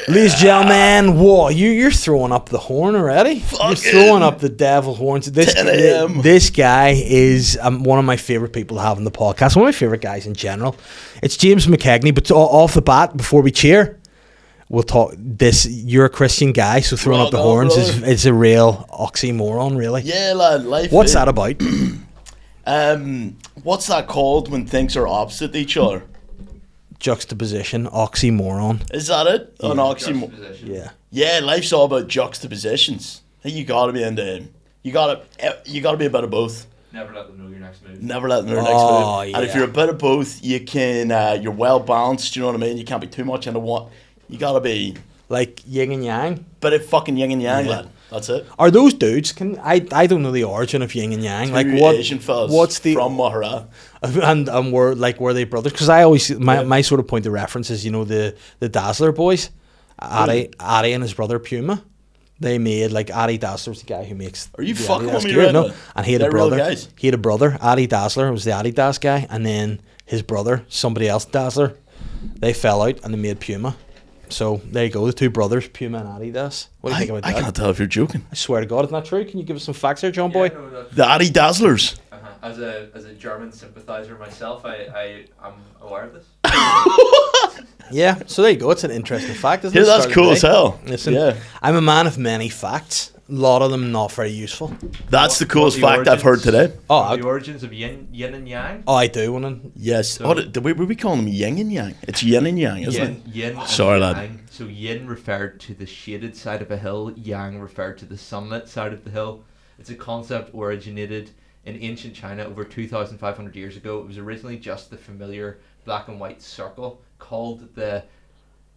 Ladies and gentlemen, whoa, you're throwing up the horn already. You're throwing up the devil horns. 10 a.m. This guy is one of my favorite people to have on the podcast. One of my favorite guys in general. It's James McKEGNey. But off the bat, before we cheer, we'll talk this. You're a Christian guy, so throwing up the horns is a real oxymoron, really. Yeah, lad. Life. What's that about? What's that called when things are opposite each other? Juxtaposition, oxymoron. Is that it? An oxymoron. Yeah. Yeah, life's all about juxtapositions. I think you gotta be into. You gotta be a bit of both. Never let them know your next move. Never let them know your next move. Yeah. And if you're a bit of both, you can. You're well balanced. You know what I mean? You can't be too much into one. You gotta be like yin and yang. Bit of fucking yin and yang, lad. That's it. Are those dudes? I don't know the origin of yin and yang. Two like what? Asian fellas what's the from Mahara? And were they brothers? Because I always my sort of point of reference is the Dazzler boys, Ari and his brother Puma. They made like Ari Dazzler's the guy who makes. Are you the fucking Adidas with me gear, right no? now? And he had They're a brother. real guys. He had a brother. Ari Dazzler was the Adidas guy, and then his brother, somebody else Dazzler. They fell out and they made Puma. So there you go, the two brothers, Puma and Adidas. What do you think about that? I can't tell if you're joking. I swear to God, isn't that true? Can you give us some facts there, John Boy? No, The Adi Dazzlers. As a German sympathizer myself, I'm aware of this. Yeah, so there you go. It's an interesting fact, isn't it? Yeah, that's cool as hell. Listen, yeah. I'm a man of many facts. A lot of them not very useful. That's the coolest fact I've heard today. The origins of yin and yang? Oh, I do want to. Yes. So, were we calling them yin and yang? It's yin and yang, isn't it? Yin Sorry, and lad. yang. So yin referred to the shaded side of a hill, yang referred to the sunlit side of the hill. It's a concept originated in ancient China over 2,500 years ago. It was originally just the familiar black and white circle called the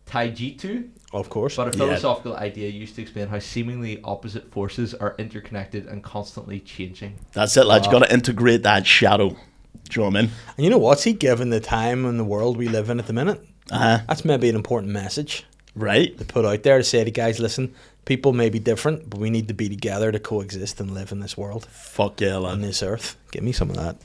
Taijitu. Of course. But a philosophical idea used to explain how seemingly opposite forces are interconnected and constantly changing. That's it, lad. You got to integrate that shadow. Do you know what I mean? And you know what's he given the time and the world we live in at the minute? Uh-huh. That's maybe an important message. Right. To put out there to say to guys, listen, people may be different, but we need to be together to coexist and live in this world. Fuck yeah, lad. On this earth. Give me some of that.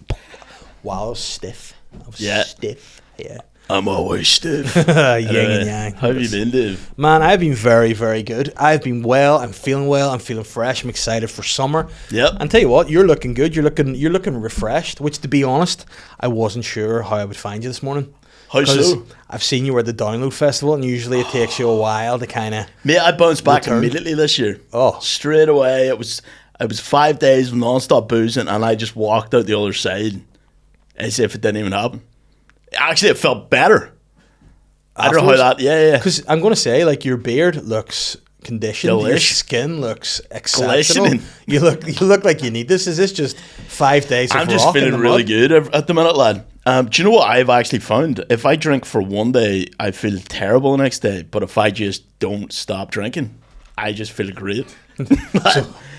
Wow, I was stiff. Stiff. Yeah. I'm always stiff. Yin and yang. How have you been, Dave? Man, I've been very, very good. I've been well. I'm feeling fresh. I'm excited for summer. Yep. And tell you what, you're looking good. You're looking refreshed. Which, to be honest, I wasn't sure how I would find you this morning. How so? I've seen you were at the Download Festival, and usually it takes you a while to kind of. Mate, I bounced back immediately this year. Oh, straight away. It was 5 days of non-stop boozing, and I just walked out the other side as if it didn't even happen. Actually, it felt better. I don't know how that. Yeah. Because I'm going to say, like, your beard looks conditioned. Delish. Your skin looks exceptional. Glistening. You look like you need this. Is this just 5 days? I'm just feeling really good at the minute, lad. Do you know what I've actually found? If I drink for one day, I feel terrible the next day. But if I just don't stop drinking, I just feel great.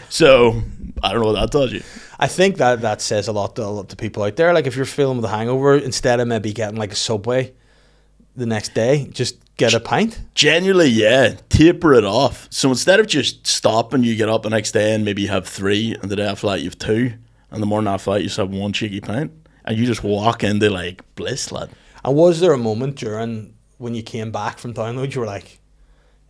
So I don't know what that tells you. I think that says a lot to people out there. Like, if you're feeling with a hangover, instead of maybe getting like a Subway the next day, just get a pint. Genuinely, yeah. Taper it off. So instead of just stopping, you get up the next day and maybe have 3, and the day after that you have 2, and the morning after that you just have 1 cheeky pint, and you just walk into like bliss, lad. And was there a moment during when you came back from Download, you were like,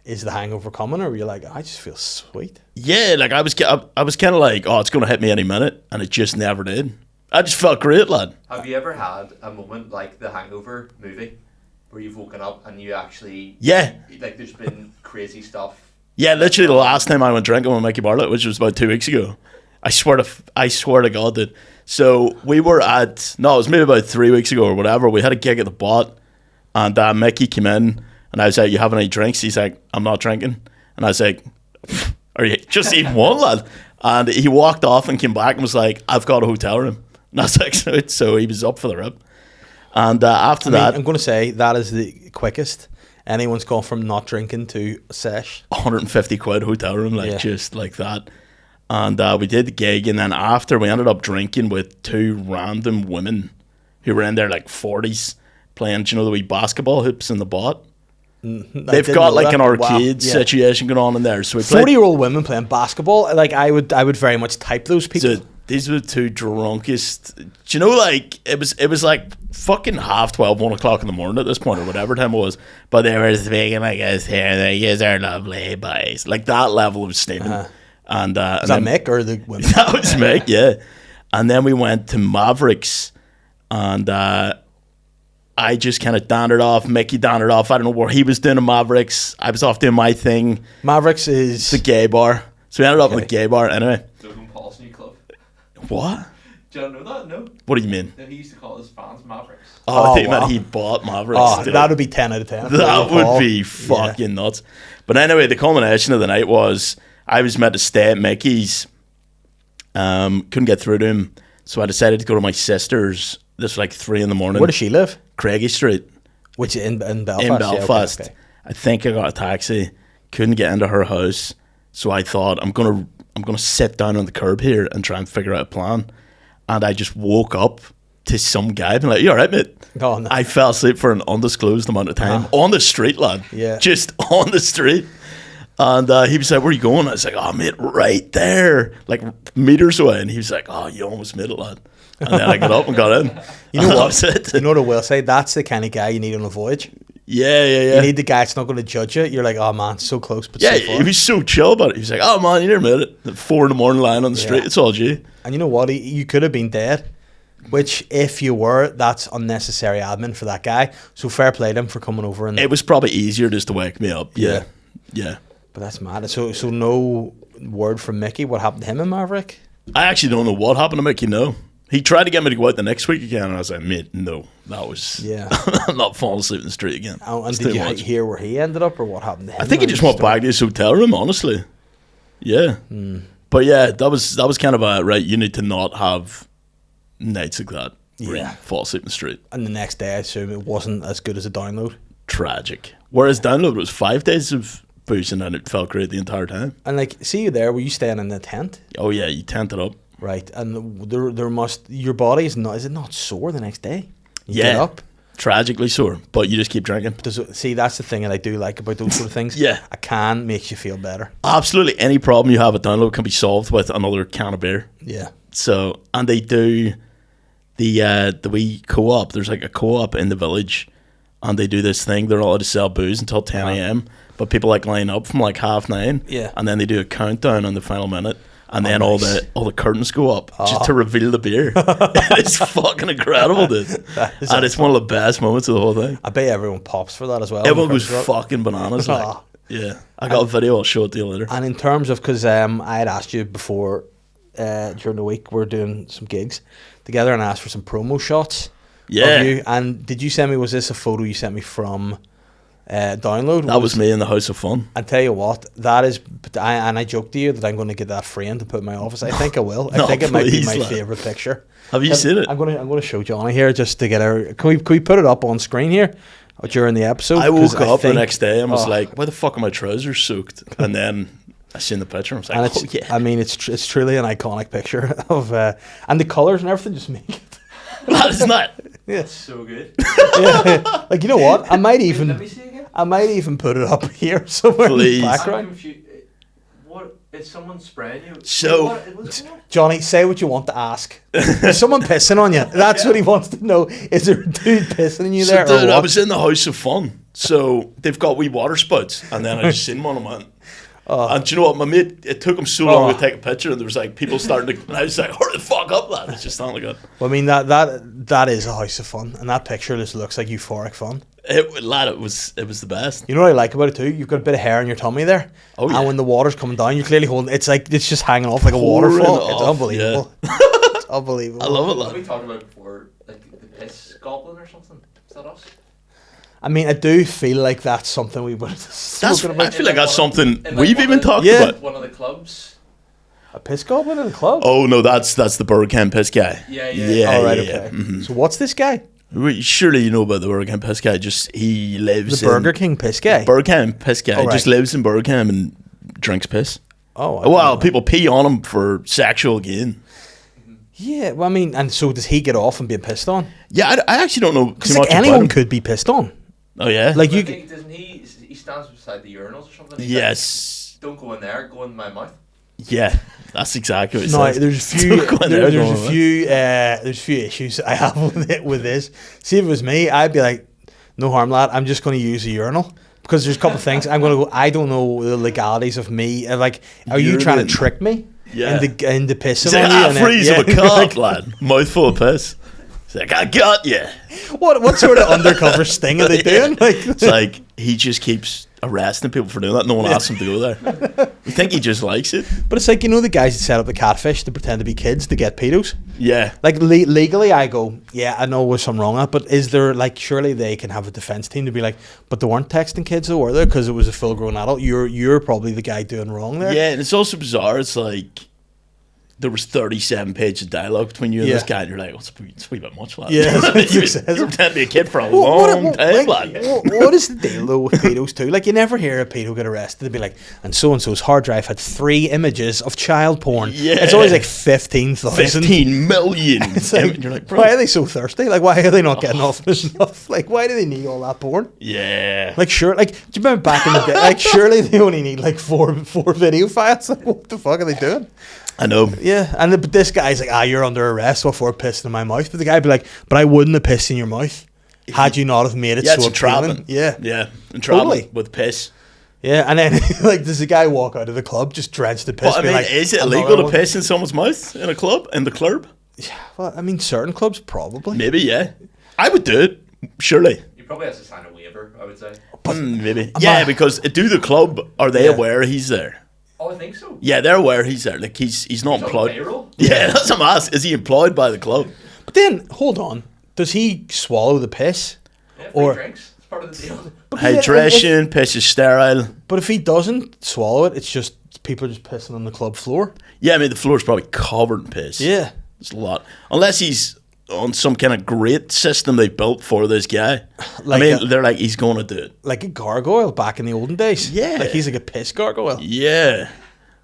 is the hangover coming, or were you like, I just feel sweet? Yeah, like I was kind of like, oh, it's going to hit me any minute, and it just never did. I just felt great, lad. Have you ever had a moment like the Hangover movie where you've woken up and you actually... Yeah. Like, there's been crazy stuff. Yeah, literally the last time I went drinking with Mickey Bartlett, which was about 2 weeks ago. I swear to God, dude. So we were it was maybe about 3 weeks ago or whatever. We had a gig at the Bot, and Mickey came in, and I was like, you have any drinks? He's like, I'm not drinking. And I was like, are you just even one, lad? And he walked off and came back and was like, I've got a hotel room. And I was like, so he was up for the rip. And after that... I'm going to say that is the quickest anyone's gone from not drinking to a sesh. 150 quid hotel room, just like that. And we did the gig, and then after we ended up drinking with 2 random women who were in their like 40s playing, the wee basketball hoops in the Bot. They've got like an arcade situation going on in there. So we 40-year-old women playing basketball. Like I would very much type those people. So These were the two drunkest. Do you know, like, it was like fucking 12:30, 1 o'clock in the morning at this point, or whatever time it was. But they were speaking like us here, they guys are lovely boys. Like that level of steaming. And Is that Mick or the women? That was Mick, yeah. And then we went to Mavericks, and I just kind of dandered off. Mickey dandered off. I don't know where he was doing in Mavericks. I was off doing my thing. Mavericks is the gay bar. So we ended up in the gay bar anyway. Logan Paul's new club. What? Do you know that? No. What do you mean? He used to call his fans Mavericks. Oh, I think that he bought Mavericks. Oh, that would be 10 out of 10. That would be fucking nuts. But anyway, the culmination of the night was I was meant to stay at Mickey's. Couldn't get through to him. So I decided to go to my sister's. This was like 3 a.m. Where does she live? Craigie Street. Which in Belfast? In Belfast. Yeah, okay. I think I got a taxi. Couldn't get into her house. So I thought I'm gonna sit down on the curb here and try and figure out a plan. And I just woke up to some guy being like, "You all right, mate?" Oh, no. I fell asleep for an undisclosed amount of time on the street, lad. Yeah. Just on the street. And he was like, "Where are you going?" I was like, "Oh, mate, right there, like meters away." And he was like, "Oh, you almost made it, lad." And then I got up and got in. You know what? That was it. You know what I will say? That's the kind of guy you need on a voyage. Yeah. You need the guy that's not going to judge you. You're like, "Oh man, so close, but Yeah, so far." he was so chill about it. He was like, "Oh man, you never made it." At 4 a.m. lying on the street, it's all G. And you know what? You could have been dead. Which, if you were, that's unnecessary admin for that guy. So fair play to him for coming over. And it was probably easier just to wake me up. Yeah. But that's mad. So no word from Mickey. What happened to him in Maverick? I actually don't know what happened to Mickey. No, he tried to get me to go out the next week again, and I was like, "Mate, no, that was I'm not falling asleep in the street again." And did you hear where he ended up, or what happened to him? I think he just went back to his hotel room. Honestly, yeah. But yeah, that was kind of a right. You need to not have nights like that. Where you fall asleep in the street. And the next day, I assume it wasn't as good as a download. Tragic. Whereas download was 5 days of boozing, and it felt great the entire time. And like, see you there. Were you staying in the tent? Oh yeah, you tented up. Right, and there must your body is it not sore the next day? You get up. Tragically sore, but you just keep drinking. See, that's the thing that I do like about those sort of things. Yeah. A can makes you feel better. Absolutely, any problem you have at download can be solved with another can of beer. Yeah. So, and they do the wee co-op. There's like a co-op in the village, and they do this thing. They're not allowed to sell booze until 10 a.m. But people like line up from like 9:30. Yeah. And then they do a countdown on the final minute. And then all the curtains go up just to reveal the beer. It's fucking incredible, dude. And it's one of the best moments of the whole thing. I bet everyone pops for that as well. Everyone goes fucking bananas. Like, yeah, I got a video. I'll show it to you later. And in terms of, because I had asked you before during the week, we're doing some gigs together, and I asked for some promo shots. Yeah. Of you. And did you send me? Was this a photo you sent me from? Download. That was me in the House of Fun. I tell you what, that is, I joked to you that I'm going to get that framed and put in my office. I think I will. I think it might be my favourite picture. Have you seen it? I'm going to show Johnny here just to get our. Can we put it up on screen here during the episode? I woke up the next day and was like, "Why the fuck are my trousers soaked?" And then I seen the picture. I was like, "Oh yeah." I mean, it's truly an iconic picture of, and the colours and everything just make it. That is not. Yeah. So good. Yeah. Like, you know what? I might even. Let me see again. I might even put it up here somewhere Please. in the I'm background. confused. What is someone spraying you? So- Johnny, say what you want to ask. Is someone pissing on you? That's what he wants to know. Is there a dude pissing on you there? So, dude, or I what? was in the House of Fun. So they've got wee water spouts, and then I just seen one of them. And do you know what, my mate? It took him so long to take a picture, and there was like people starting to. And I was like, "Hurry the fuck up, lad!" It's just not like that. Well, I mean that is a House of Fun, and that picture just looks like euphoric fun. Lad, it was the best. You know what I like about it too? You've got a bit of hair on your tummy there. Oh, yeah. And when the water's coming down, you're clearly holding. It's like it's just hanging off like a Pouring waterfall. It's off, unbelievable. It's unbelievable. I love it, What we lad. talked about before, like the piss goblin or something. Is that us? I mean, I do feel like that's something we would have spoken I about. feel like that's something In, like, we've one even of the- talked Yeah. about. One of the clubs. A piss goblin in a club? Oh no, that's the Burger Piss guy. Yeah. All right, yeah. okay. Mhm. So what's this guy? Surely you know about the Burger Piss guy. Just he lives The in Burger King piss guy? Burger Piss guy. Oh, right. Just lives in Burger and drinks piss. Oh, I don't Well, know. people pee on him for sexual gain. Yeah, well, I mean, and so does he get off and being pissed on? Yeah, I actually don't know too Because much like anyone about him. could be pissed on. Oh yeah, Like But you, doesn't he stands beside the urinals or something? He's yes, like, don't go in there. Go in my mouth. yeah. That's exactly what he No, says. there's a few. Don't go in there going, "What?" There's a few issues I have with this. See, if it was me, I'd be like, no harm, lad. I'm just going to use a urinal because there's a couple of things I'm going to go. I don't know the legalities of me. Like, are you trying to trick me? Yeah. Into pissing He's on like, you? And then- freeze of a cock, lad. Mouthful of piss. He's like, I got you. What sort of undercover sting are they doing? Like, It's like he just keeps arresting people for doing that. No one asks him to go there. You think he just likes it? but it's like, you know, the guys that set up the catfish to pretend to be kids to get pedos. Yeah. Like legally, I go, yeah, I know there's something wrong with it, but is there, like, surely they can have a defense team to be like, but they weren't texting kids, though, were they? Because it was a full grown adult. You're probably the guy doing wrong there. Yeah, and it's also bizarre. It's like there was 37 pages of dialogue between you and this guy, and you're like, it's a wee bit much, lad. Yeah, that's what you he says. were pretending to be a kid for a long time, lad. What is the deal, though, with pedos, too? Like, you never hear a pedo get arrested. They'd be like, and so-and-so's hard drive had 3 images of child porn. Yeah. It's always like 15,000. 15 million. It's like, You're like, bro. why are they so thirsty? Like, why are they not getting off this enough? Like, why do they need all that porn? Yeah. Like, sure, like, do you remember back in the day? Like, surely they only need like four video files. Like, what the fuck are they doing? I know. Yeah, but this guy's like, you're under arrest for pissing in my mouth. But the guy would be like, but I wouldn't have pissed in your mouth had you not have made it Yeah, so it's entrapment. appealing. Yeah, Yeah. Entrapment Totally. with piss. yeah, and then like, does the guy walk out of the club just drenched in piss? But I be mean, like, is it "Another illegal to one?" piss in someone's mouth in a club? In the club? Well, I mean, certain clubs probably. Maybe, yeah. I would do it, surely. He probably has to sign a waiver, I would say. Maybe. Yeah, because do the club, are they Yeah. aware he's there? Oh, I think so. Yeah, they're aware he's there. Like, he's not He's on employed. payroll. Yeah, that's what I'm asking. Is he employed by the club? But then, hold on, does he swallow the piss? Yeah, free Or- drinks. It's part of the deal. Hydration, piss is sterile. But if he doesn't swallow it, it's just people are just pissing on the club floor. Yeah, I mean, the floor's probably covered in piss. Yeah. It's a lot. Unless he's on some kind of great system they built for this guy. Like I mean, they're like, he's going to do it. Like a gargoyle back in the olden days. Yeah. Like he's like a piss gargoyle. Yeah.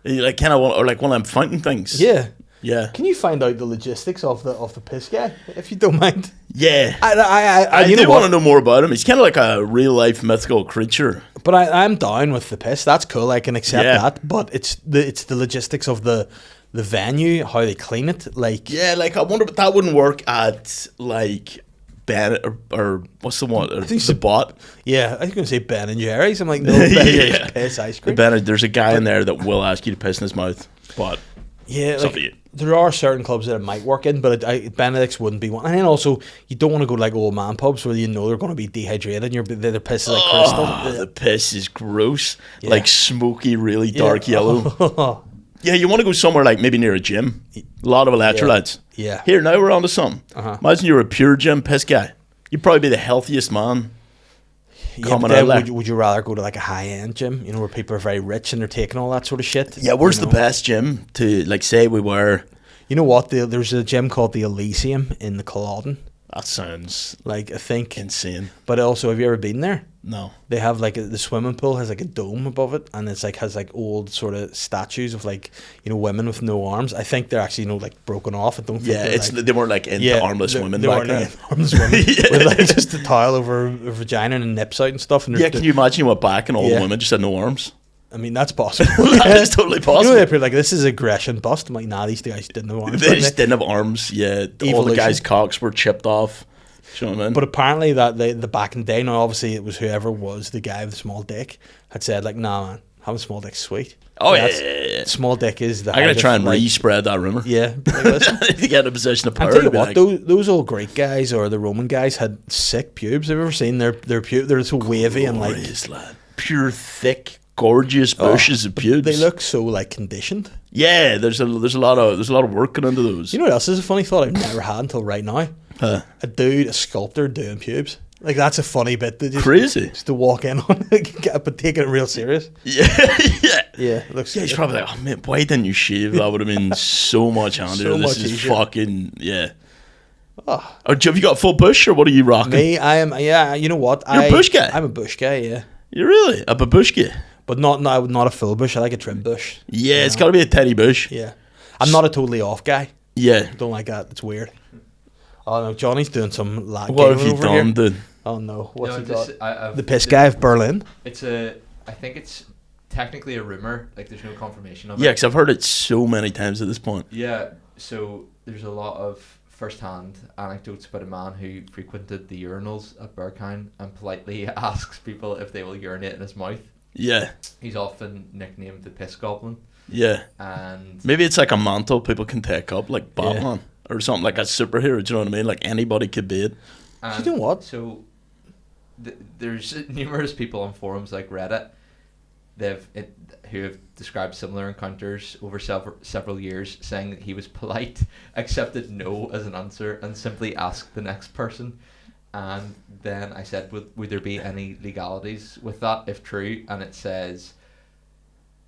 He like kind of or like one of them fountain things. Yeah. Yeah. Can you find out the logistics of the piss guy, if you don't mind? Yeah. I I you do know want to what? know more about him. He's kind of like a real life mythical creature. But I'm down with the piss. That's cool. I can accept Yeah. that. But it's the logistics of the venue, how they clean it. Like, Yeah, like I wonder, but that wouldn't work at like Ben or what's the one? Or think the bot. yeah, I was going to say Ben and Jerry's. I'm like, no, Ben and Jerry's Yeah. piss ice The cream. there's a guy in there that will ask you to piss in his mouth, but Yeah, it's up to you. there are certain clubs that it might work in, but Benedict's wouldn't be one. And then also, you don't want to go to like old man pubs where you know they're going to be dehydrated and their piss is like crystal. The piss is gross, Yeah. like smoky, really dark Yeah. yellow. Yeah, you want to go somewhere like maybe near a gym. A lot of electrolytes. Yeah. Here, now we're on to something. Uh-huh. Imagine you're a pure gym piss guy. You'd probably be the healthiest man. Yeah, coming but then out there. would you rather go to like a high end gym, you know, where people are very rich and they're taking all that sort of shit? Yeah, where's you the know? best gym to, like, say we were... You know what? There's a gym called the Elysium in the Culloden. That sounds Like, I think. insane. But also, have you ever been there? No. They have like the swimming pool has like a dome above it, and it's like has like old sort of statues of like, you know, women with no arms. I think they're actually, you know, like broken off. I don't think Yeah, they're, it's like, they weren't like into armless they- women They back weren't then. into armless women Yeah. with like just a towel over her vagina and nips out and stuff. And Yeah, can you imagine you went back and all Yeah. the women just had no arms? I mean, that's possible. That is totally You know, possible. they're like, this is aggression bust. I'm like, nah, these guys didn't have arms. They just didn't have arms. Yeah, all the Evolution. guys' cocks were chipped off. Do you know what I mean? But apparently that the back in the day, now obviously it was whoever was the guy with the small dick had said like, nah man, having a small dick's sweet. Oh, yeah, That's- yeah, yeah. Small dick is the I gotta height try of, and like, re-spread that rumor. Yeah. Like, listen, to get in a position of I'll power. tell you to be what, like, those old Greek guys or the Roman guys had sick pubes. Have you ever seen their pubes? They're so wavy and like glorious, lad. Pure, thick, gorgeous bushes of pubes. they look so like conditioned. Yeah, there's a lot of work going into those. You know what else is a funny thought I've never had until right now? Huh. A sculptor doing pubes. Like that's a funny bit. To just, Crazy. Just to walk in on it, but taking it real serious. Yeah, yeah. Yeah, it looks. Yeah, he's probably like, oh man, why didn't you shave? That would have been so much handier. So This much is easier. fucking, yeah. Oh, Or have you got full bush or what are you rocking? me, I am. Yeah, you know what? You're a bush guy? I'm a bush guy. Yeah, You're really a babushka. but not a full bush. I like a trim bush. Yeah, you it's know? got to be a teddy bush. Yeah, I'm not a totally off guy. Yeah. Don't like that. It's weird. Oh no, Johnny's doing some lag. What have you over done, here. dude? Oh no, what's No, he got? I've- The piss guy of Berlin. I think it's technically a rumor. Like, there's no confirmation of Yeah, it. because I've heard it so many times at this point. Yeah, so there's a lot of first-hand anecdotes about a man who frequented the urinals at Berghain and politely asks people if they will urinate in his mouth. Yeah, He's often nicknamed the Piss Goblin. yeah. And Maybe it's like a mantle people can take up, like Batman or something, like a superhero. Do you know what I mean? Like anybody could be it. And you know what? So there's numerous people on forums like Reddit who have described similar encounters over several years, saying that he was polite, accepted no as an answer, and simply asked the next person. And then I said, would there be any legalities with that if true? And it says,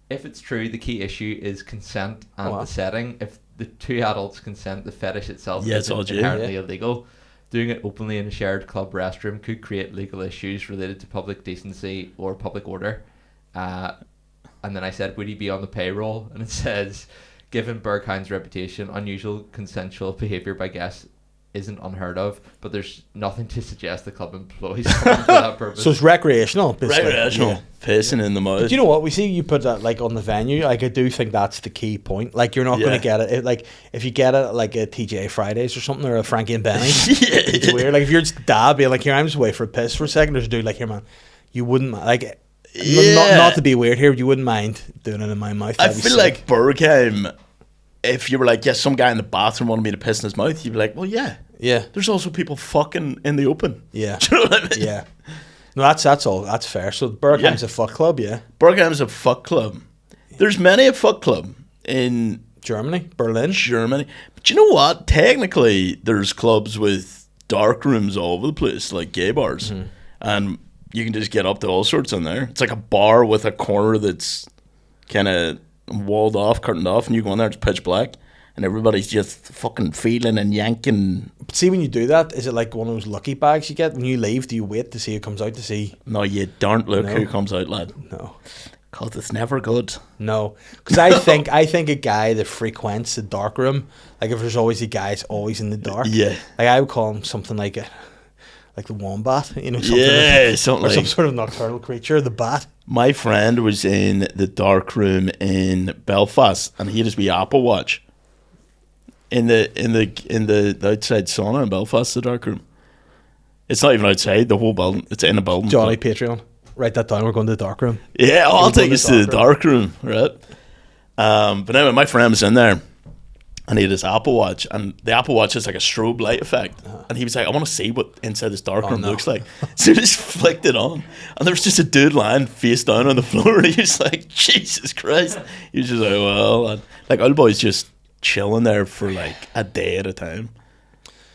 if it's true, the key issue is consent and the setting. If the two adults consent, the fetish itself is inherently illegal. Doing it openly in a shared club restroom could create legal issues related to public decency or public order. And then I said, would he be on the payroll? And it says, given Berghein's reputation, unusual consensual behaviour by guests isn't unheard of, but there's nothing to suggest the club employs someone for that purpose. So it's recreational, basically. Recreational. Pissing in the mouth. But you know what? We see you put that like on the venue. Like I do think that's the key point. Like you're not going to get it. Like if you get it like a TJ Fridays or something or a Frankie and Benny, it's weird. Like if you're just dad being like, here, I'm just away for a piss for a second. There's a dude like, here, man, you wouldn't like. Not to be weird here, you wouldn't mind doing it in my mouth. I feel like Berghain, if you were like, some guy in the bathroom wanted me to piss in his mouth, you'd be like, well, yeah. There's also people fucking in the open. Yeah. Do you know what I mean? Yeah. No, that's all. That's fair. So Berghain's a fuck club, yeah. Berghain's a fuck club. There's many a fuck club in Germany, Berlin. But you know what? Technically, there's clubs with dark rooms all over the place, like gay bars. Mm-hmm. And you can just get up to all sorts in there. It's like a bar with a corner that's kind of walled off, curtained off, and you go in there, it's pitch black, and everybody's just fucking feeling and yanking. But see, when you do that, is it like one of those lucky bags you get? When you leave, do you wait to see who comes out to see? No, you don't look who comes out, lad. No. Because it's never good. No. Because I think a guy that frequents the dark room, like if there's always a guy that's always in the dark, like I would call him something like the wombat, you know, something some sort of nocturnal creature, the bat. My friend was in the dark room in Belfast, and he had his wee Apple Watch in the outside sauna in Belfast. The dark room. It's not even outside the whole building. It's in a building. Johnny Patreon, write that down. We're going to the dark room. Yeah, I'll take us to the dark room, right? But anyway, my friend was in there. And he had his Apple Watch, and the Apple Watch is like a strobe light effect. And he was like, I want to see what inside this dark room looks like. So he just flicked it on, and there was just a dude lying face down on the floor, and he was like, Jesus Christ. He was just like, well, and like old boys just chilling there for like a day at a time.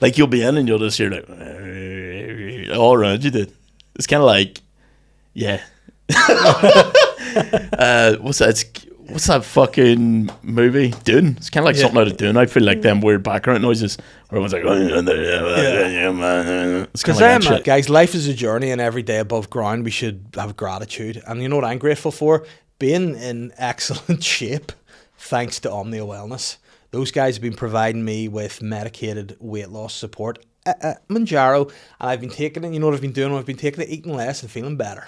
Like you'll be in and you'll just hear like all around you, dude. It's kind of like, yeah. What's that fucking movie? Dune. It's kind of like something out of Dune. I feel like them weird background noises where everyone's like, Because guys, life is a journey, and every day above ground we should have gratitude. And you know what I'm grateful for? Being in excellent shape, thanks to Omnia Wellness. Those guys have been providing me with medicated weight loss support, Manjaro, and I've been taking it. You know what I've been doing? I've been taking it, eating less and feeling better.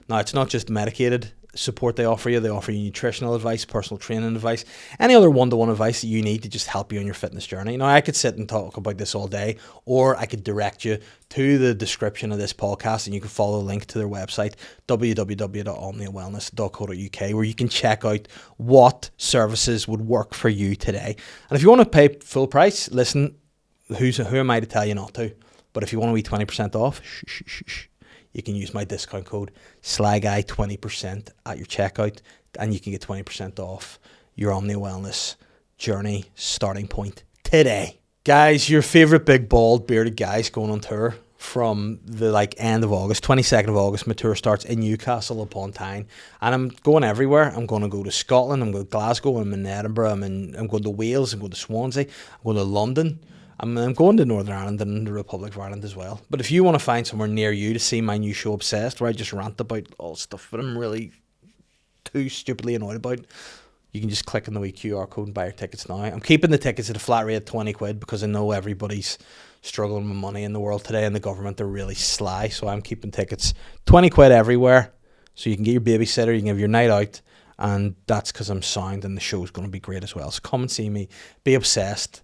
Now, it's not just medicated support they offer you nutritional advice, personal training advice, any other one-to-one advice that you need to just help you on your fitness journey. Now, I could sit and talk about this all day, or I could direct you to the description of this podcast, and you can follow the link to their website, www.omniawellness.co.uk, where you can check out what services would work for you today. And if you want to pay full price, listen, who am I to tell you not to? But if you want to be 20% off, you can use my discount code SLYGUY 20% at your checkout, and you can get 20% off your Omnia Wellness journey starting point today. Guys, your favourite big bald bearded guys going on tour from the end of August, 22nd of August. My tour starts in Newcastle upon Tyne, and I'm going everywhere. I'm going to go to Scotland, I'm going to Glasgow, I'm in Edinburgh, I'm going to Wales, I'm going to Swansea, I'm going to London. I'm going to Northern Ireland and the Republic of Ireland as well. But if you want to find somewhere near you to see my new show Obsessed, where I just rant about all stuff that I'm really too stupidly annoyed about, you can just click on the wee QR code and buy your tickets now. I'm keeping the tickets at a flat rate of 20 quid because I know everybody's struggling with money in the world today, and the government are really sly. So I'm keeping tickets 20 quid everywhere. So you can get your babysitter, you can have your night out, and that's because I'm sound and the show's going to be great as well. So come and see me. Be obsessed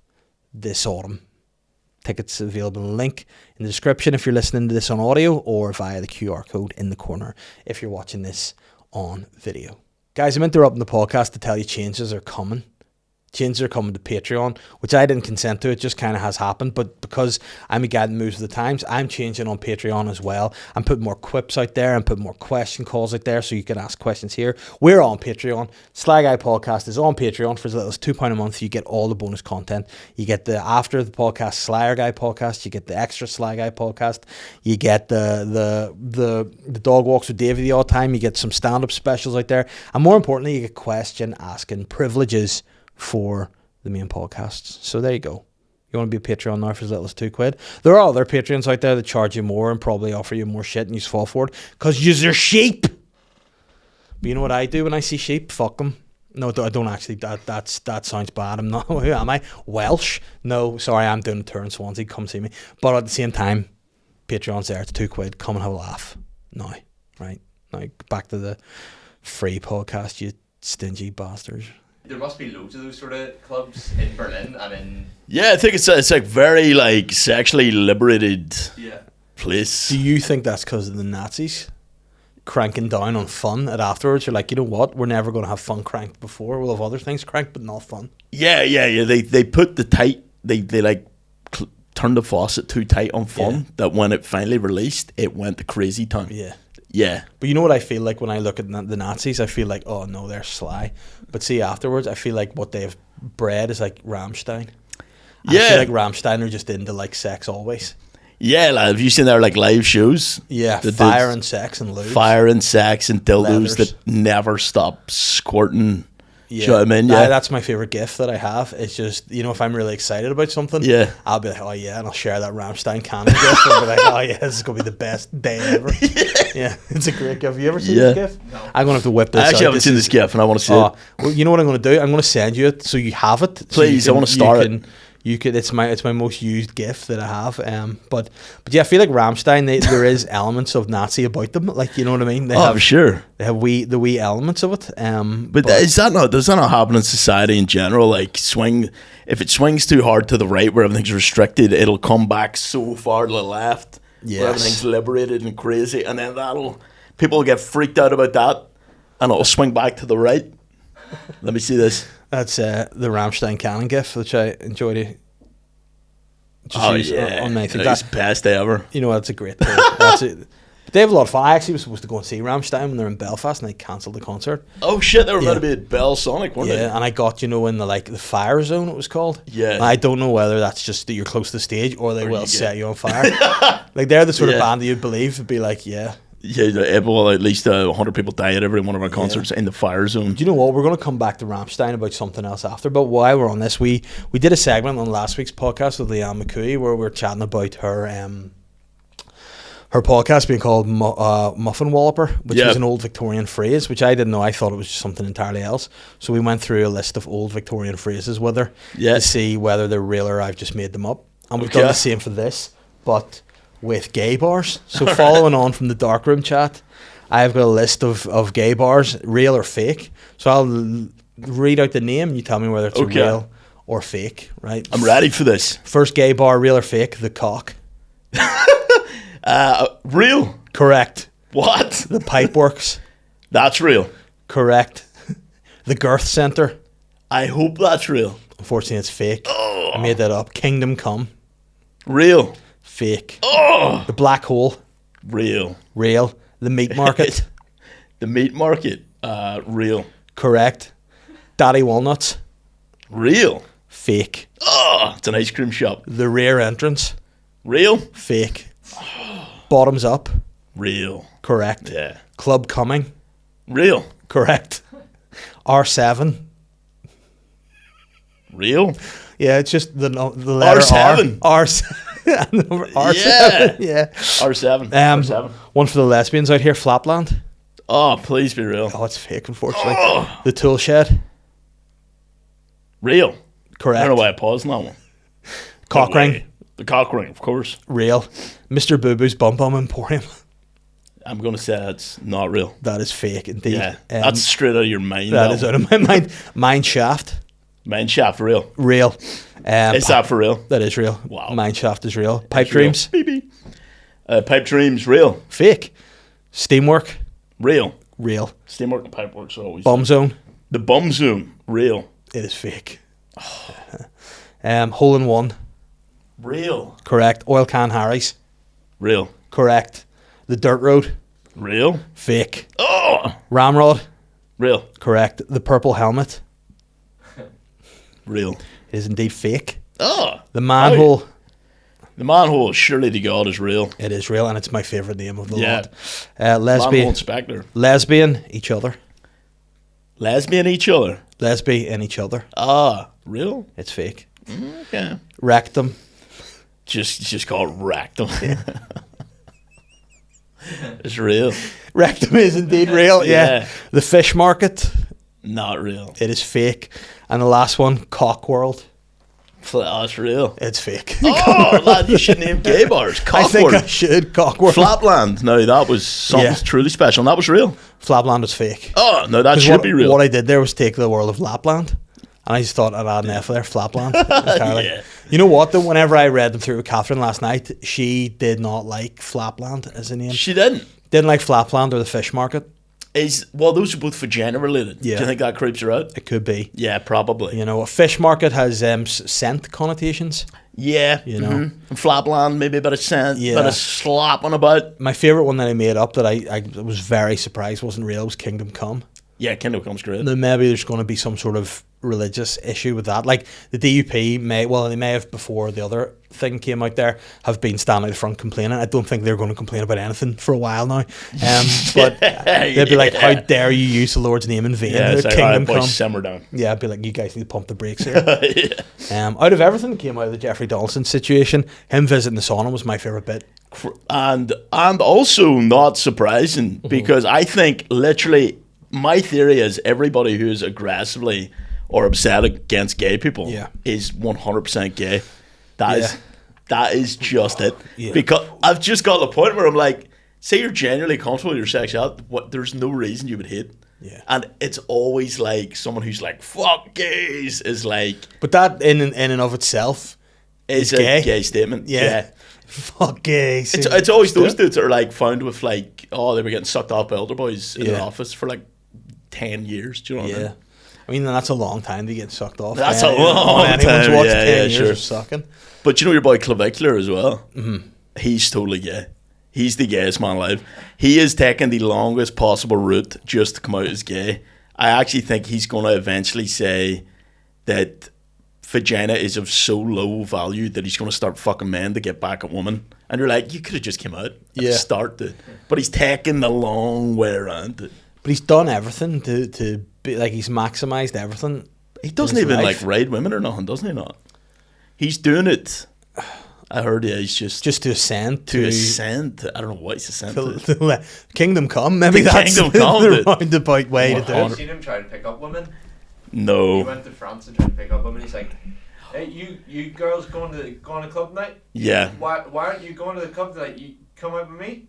this autumn. Tickets available in the link in the description if you're listening to this on audio, or via the QR code in the corner if you're watching this on video. Guys, I'm interrupting the podcast to tell you changes are coming. Changes are coming to Patreon, which I didn't consent to. It just kind of has happened. But because I'm a guy that moves with the times, I'm changing on Patreon as well. I'm putting more quips out there. I'm putting more question calls out there so you can ask questions here. We're on Patreon. Sly Guy Podcast is on Patreon for as little as £2 a month. You get all the bonus content. You get the after the podcast Slyer Guy podcast. You get the extra Sly Guy podcast. You get the dog walks with Davey the odd time. You get some stand-up specials out there. And more importantly, you get question asking privileges for the main podcasts. So there you go. You want to be a Patreon now for as little as £2. There are other Patreons out there that charge you more and probably offer you more shit, and you fall for it because you're sheep. But you know what I do when I see sheep? Fuck them. No, I don't actually. That sounds bad. I'm not. Who am I? Welsh? No, sorry. I'm doing a tour in Swansea. Come see me. But at the same time, Patreon's there. It's £2. Come and have a laugh. Now, right now, back to the free podcast. You stingy bastards. There must be loads of those sort of clubs in Berlin and in... Yeah, I think it's like very like sexually liberated place. Do you think that's because of the Nazis cranking down on fun at afterwards? You're like, you know what? We're never going to have fun cranked before. We'll have other things cranked, but not fun. Yeah. They put the tight. They like turned the faucet too tight on fun that when it finally released, it went to crazy town. Yeah. But you know what I feel like when I look at the Nazis? I feel like, oh no, they're sly. But see, afterwards, I feel like what they've bred is like Rammstein. I feel like Rammstein are just into like sex always. Yeah, like, have you seen their like live shows? Yeah, fire and sex and lubes. Fire and sex and dildos Leathers. that never stop squirting. Yeah, do you know what I mean? Yeah, that's my favorite gift that I have. It's just, you know, if I'm really excited about something, I'll be like, oh yeah, and I'll share that Rammstein canon gift and be like, oh yeah, this is gonna be the best day ever. Yeah, it's a great gift. Have you ever seen this gift? No. I'm gonna have to whip this. I actually out. haven't seen this gift, and I want to see it. Well, you know what I'm gonna do? I'm gonna send you it so you have it. Please, I want to start it. You could. It's my most used gift that I have. But yeah, I feel like Rammstein. There is elements of Nazi about them. Like, you know what I mean? They have, sure. They have the wee elements of it. But does that not happen in society in general? Like if it swings too hard to the right where everything's restricted, it'll come back so far to the left where everything's liberated and crazy, and then people will get freaked out about that, and it'll swing back to the right. Let me see this. That's the Rammstein canon gift, which I enjoy to use on my thing. That's best day ever. You know, that's a great thing. That's it. But they have a lot of fun. I actually was supposed to go and see Rammstein when they're in Belfast, and they cancelled the concert. Oh shit, they were meant to be at Bell Sonic, weren't they? Yeah, and I got, in the fire zone, it was called. Yeah. And I don't know whether that's just that you're close to the stage or they will set you on fire. Like, they're the sort of band that you'd believe would be like, yeah. Yeah, well, at least 100 people die at every one of our concerts in the fire zone. Do you know what? We're going to come back to Rammstein about something else after. But while we're on this, we did a segment on last week's podcast with Leanne McCooey where we were chatting about her podcast being called Muffin Walloper, which was an old Victorian phrase, which I didn't know. I thought it was just something entirely else. So we went through a list of old Victorian phrases with her to see whether they're real or I've just made them up. And we've done the same for this, but with gay bars. So following on from the darkroom chat, I've got a list of gay bars, real or fake. So I'll read out the name and you tell me whether it's a real or fake, right? I'm ready for this. First gay bar, real or fake? The Cock. Real. Correct. What? The Pipeworks. That's real. Correct. The Girth Centre. I hope that's real. Unfortunately, it's fake. I made that up. Kingdom Come. Real. Fake. The Black Hole. Real. Real. The Meat Market. The Meat Market. Real. Correct. Daddy Walnuts. Real. Fake. It's an ice cream shop. The Rear Entrance. Real. Fake. Bottoms Up. Real. Correct. Yeah. Club Coming. Real. Correct. R7. Real. Yeah, it's just the letter R7. R7. Yeah. R7. R7. One for the lesbians out here, Flapland. Oh, please be real. Oh, it's fake, unfortunately. The Tool Shed. Real. Correct. I don't know why I paused on that one. Cock Ring. The Cock Ring, of course. Real. Mr. Boo Boo's Bum Bum Emporium. I'm going to say it's not real. That is fake indeed. Yeah, that's straight out of your mind. That is out of my mind. Mine shaft. Mine shaft, real. Real. Is that for real? That is real. Wow. Mine shaft is real. Pipe It's real. dreams. BB. Pipe dreams, real. Fake. Steamwork. Real. Real. Steamwork and pipe works always. Bum zone. The bum zoom, real. It is fake. Hole in one. Real. Correct. Oil can Harry's. Real. Correct. The dirt road. Real. Fake. Oh, Ramrod. real. Correct. The purple helmet Real. is indeed fake. Oh, The manhole. the manhole, surely to God, is real. It is real, and it's my favourite name of the Yeah. lot. Manhole Lesbian. inspector. Lesbian. Each other. Lesbian each other. Lesbian and each other. Ah, real? It's fake. Okay. Rectum. Just call it rectum. It's real. Rectum is indeed real. Yeah. Yeah. The fish market. Not real. It is fake. And the last one, cock world. Oh, it's real. It's fake. Oh, lad, you should name gay bars. I think I Cockworld. should. Cock world. Flapland. No, that was something Yeah. truly special. And that was real. Flapland is fake. Oh, no, that 'Cause should what, be real. What I did there was take the world of Lapland. And I just thought I'd add an F there, Flapland. Entirely. Yeah. You know what, though? Whenever I read them through with Catherine last night, she did not like Flapland as a name. She didn't. Didn't like Flapland or the fish market. Well, those are both vagina related. Yeah. Do you think that creeps her out? It could be. Yeah, probably. You know, a fish market has scent connotations. Yeah. You know. And Flapland, maybe a bit of scent, Yeah. bit of slapping about. My favourite one that I made up that I was very surprised wasn't real was Kingdom Come. Yeah, Kingdom Come's great. Then maybe there's going to be some sort of religious issue with that. Like the DUP they may have before the other thing came out there have been standing at the front complaining. I don't think they're going to complain about anything for a while now. But they'd be like, "How dare you use the Lord's name in vain?" Yeah, it's like, Kingdom alright, boys, Come. simmer down. Yeah, I'd be like, "You guys need to pump the brakes here." Yeah. Out of everything that came out of the Jeffrey Donaldson situation, him visiting the sauna was my favourite bit. And also not surprising because I think literally my theory is everybody who is aggressively or upset against gay people Yeah. is 100% gay. Yeah. That is just it. Yeah. Because I've just got to the point where I'm like, say you're genuinely comfortable with your sexuality, there's no reason you would hate. Yeah. And it's always like someone who's like, fuck gays, is like, But that in and of itself is a gay. gay statement. Yeah. Fuck gays. It's always those dudes that are like found with like, oh, they were getting sucked off by elder boys in Yeah. their office for like 10 years. Do you know what I Yeah. mean? I mean, that's a long time to get sucked off. That's by a anyone. long On anyone's time, watch, yeah, 10 yeah, years sure. of sucking. But you know your boy Clavicular as well? Mm-hmm. He's totally gay. He's the gayest man alive. He is taking the longest possible route just to come out as gay. I actually think he's going to eventually say that vagina is of so low value that he's going to start fucking men to get back at women. And you're like, you could have just came out and Yeah. started. But he's taking the long way around it. But he's done everything to be like, he's maximised everything. He doesn't his even life. like ride women or nothing, doesn't he not? He's doing it. I heard, yeah, he's just To ascend to to ascend. I don't know what he's ascend to. to Kingdom Come. Maybe The that's Kingdom Come, the dude. roundabout way to do Have you it. seen him try to pick up women? He No. went to France and tried to pick up women. He's like, "Hey, you girls going to club tonight? Yeah. Why aren't you going to the club tonight? You come out with me?"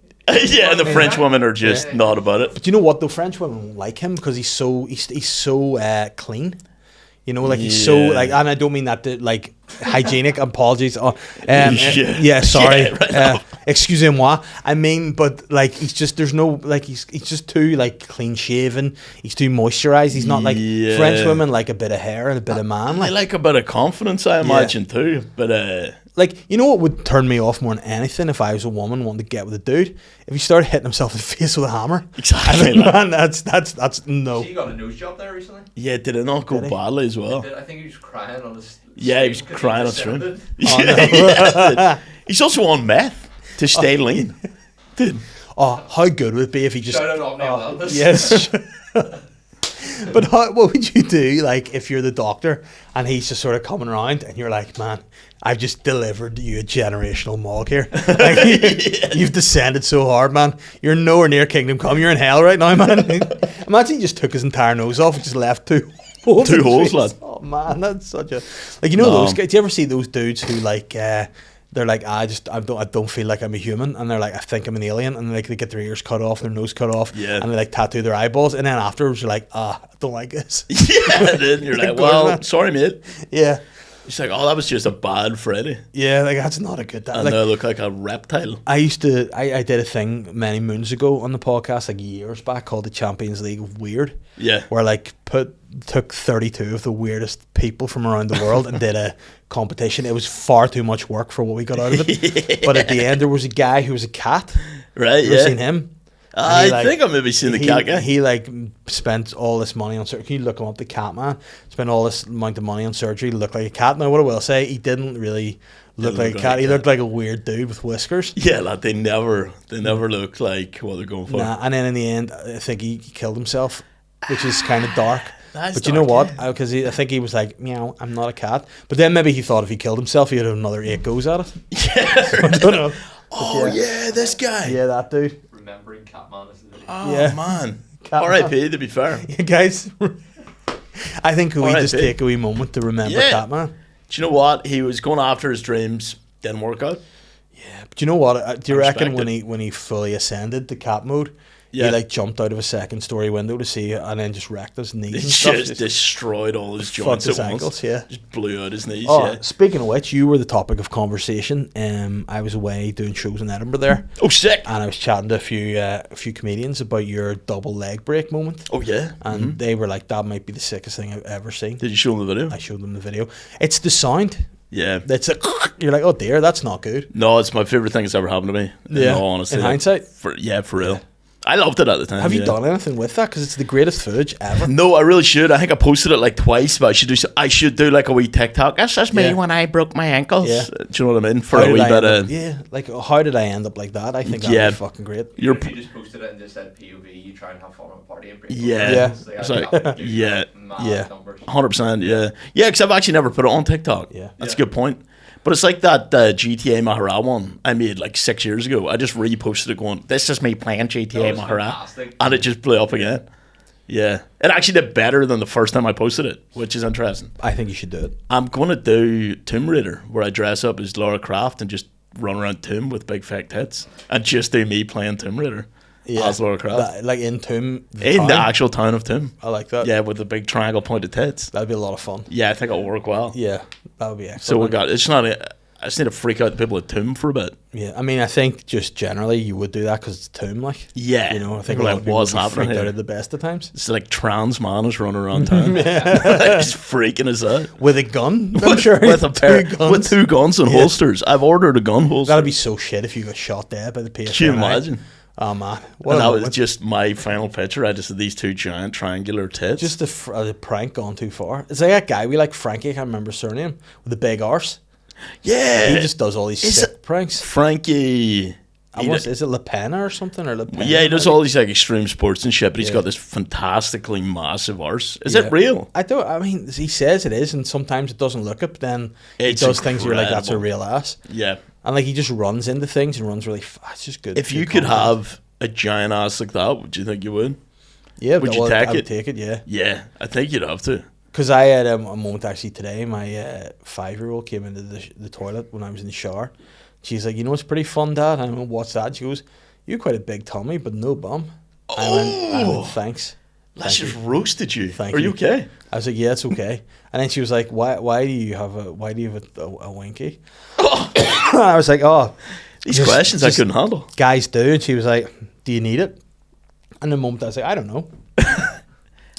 Yeah, and the French women are just Yeah. not about it. But you know what? The French women won't like him because he's so clean. You know, like he's so Yeah. like, and I don't mean that to, like hygienic. Apologies. Yeah. Yeah, sorry. Yeah, right. Excusez-moi. I mean, but like he's just there's no like he's just too like clean shaven. He's too moisturized. He's not like Yeah. French women like a bit of hair and a bit of man. I Like, like a bit of confidence, I imagine, too. But like you know what would turn me off more than anything if I was a woman wanting to get with a dude? If he started hitting himself in the face with a hammer. exactly. I mean, like- man, that's no. He got a nose job there recently. yeah, did it not go Did he? badly as well? I think he was crying on his. Yeah, he was stream 'cause crying on descended. stream. Oh, no. Yeah. He's also on meth to stay lean. Dude. Oh, how good would it be if he just Shout out Omnia Wellness. yes. But what would you do, like, if you're the doctor and he's just sort of coming around and you're like, man, I've just delivered you a generational mog here. Like, you've descended so hard, man. You're nowhere near Kingdom Come. You're in hell right now, man. Imagine he just took his entire nose off and just left two holes. Two in his holes, face. lad. Oh, man, that's such a... Like, you know those guys, do you ever see those dudes who, like, they're like, I don't feel like I'm a human, and they're like, I think I'm an alien, and like they get their ears cut off, their nose cut off, Yeah. and they like tattoo their eyeballs, and then afterwards you're like, I don't like this. Yeah, then you're like, well, sorry, mate. Yeah, It's like, oh, that was just a bad Freddy. yeah, like that's not a good. And Like, they look like a reptile. I did a thing many moons ago on the podcast, like years back, called the Champions League of Weird. Yeah. Where like took 32 of the weirdest people from around the world and did a competition. It was far too much work for what we got out of it. Yeah. But at the end, there was a guy who was a cat. Right, You ever yeah. seen him? I And he, think I've maybe seen the cat guy. He like spent all this money on surgery. Can you look him up? The cat man spent all this amount of money on surgery to look like a cat. Now, what I will say, he didn't really look like a cat. He looked like a weird dude with whiskers. Yeah, like they never look like what they're going for. Nah, and then in the end, I think he killed himself, which is kind of dark. That's But you know dark, what? Because I think he was like, meow, I'm not a cat. But then maybe he thought if he killed himself, he'd have another 8 goes at it. Yeah. I don't know. Oh, But yeah, this guy. Yeah, that dude. Remembering Catman is the video. Oh, Yeah. man. Catman. R.I.P., to be fair. Yeah, guys, I think we R.I.P. just take a wee moment to remember Yeah. Catman. Do you know what? He was going after his dreams, didn't work out. Yeah, but you know what? Do you I reckon respect when he fully ascended to cat mode, Yeah. he like jumped out of a second story window to see it and then just wrecked his knees He and stuff? just destroyed all his fucked joints his at once. ankles, yeah. Just blew out his knees, Oh, yeah. speaking of which, you were the topic of conversation. I was away doing shows in Edinburgh there, Oh, sick. and I was chatting to a few comedians about your double leg break moment, Oh, yeah. and they were like, "That might be the sickest thing I've ever seen." Did you show him the video? I showed them the video. It's the sound. Yeah. It's a. You're like, "Oh dear, that's not good." No, it's my favourite thing that's ever happened to me. Yeah. In all honesty. In Like, hindsight? for real. I loved it at the time. Have you yeah. done anything with that? Because it's the greatest footage ever. No, I really should. I think I posted it like twice, but I should do like a wee TikTok. That's just me Yeah. when I broke my ankles. Yeah. Do you know what I mean? For How a wee did I bit end of up- yeah, like how did I end up like that? I think that'd Yeah. be fucking great. You're If you just posted it and just said POV, you try and have fun at a party and break Yeah. Yeah. It's like, yeah. Yeah. 100%. Yeah. Yeah, because I've actually never put it on TikTok. Yeah. That's a Yeah. good point. But it's like that GTA Mahara one I made like 6 years ago. I just reposted it going, this is me playing GTA That was Mahara. fantastic. And it just blew up again. Yeah. It actually did better than the first time I posted it, which is interesting. I think you should do it. I'm going to do Tomb Raider, where I dress up as Lara Croft and just run around Tomb with big fake tits and just do me playing Tomb Raider as Lara Croft. Like in Tomb. In town. the actual town of Tomb. I like that. Yeah, with the big triangle pointed tits. That'd be a lot of fun. Yeah, I think it'll work well. Yeah, that would be excellent. So we got, it's not, I just need to freak out the people at Tomb for a bit. Yeah, I mean, I think just generally you would do that because it's Tomb, like. Yeah. You know, I think a Like, lot of people what's would be happening freaked out here? at the best of times. It's like trans man is running around town. Just freaking us out. With a gun, I'm sure. With a pair, Two guns. with 2 guns and Yeah. holsters. I've ordered a gun holster. That'd be so shit if you got shot dead by the PSN. Can you imagine? Oh man, what And a that was moment. just my final picture. I just had these 2 giant triangular tits. Just a prank gone too far. It's like that guy we like, Frankie. I can't remember his surname, with the big arse. yeah. He just does all these Is sick pranks. Frankie. Is it Le Pen or something, or Le Pen? Yeah, he does all these like extreme sports and shit, but he's Yeah. got this fantastically massive arse. Is Yeah. it real? I mean, he says it is, and sometimes it doesn't look it. But then It's he does things where you're like, that's a incredible. real ass. Yeah. And like he just runs into things and runs really fast. It's just good. If you good could content. have a giant ass like that, would you think you would? yeah, would you well, take I would it? take it, yeah. Yeah, I think you'd have to. Because I had a moment actually today. My 5-year-old came into the toilet when I was in the shower. She's like, "You know what's pretty fun, Dad?" I went, "What's that?" She goes, "You quite a big tummy, but no bum." I went, "Thanks." Let's Thank just roasted you. Thank Are you you. okay? I was like, "Yeah, it's okay." And then she was like, "Why do you have a winky?" And I was like, "Oh, These just- questions just I couldn't handle. guys do." And she was like, "Do you need it?" And the moment I was like, "I don't know."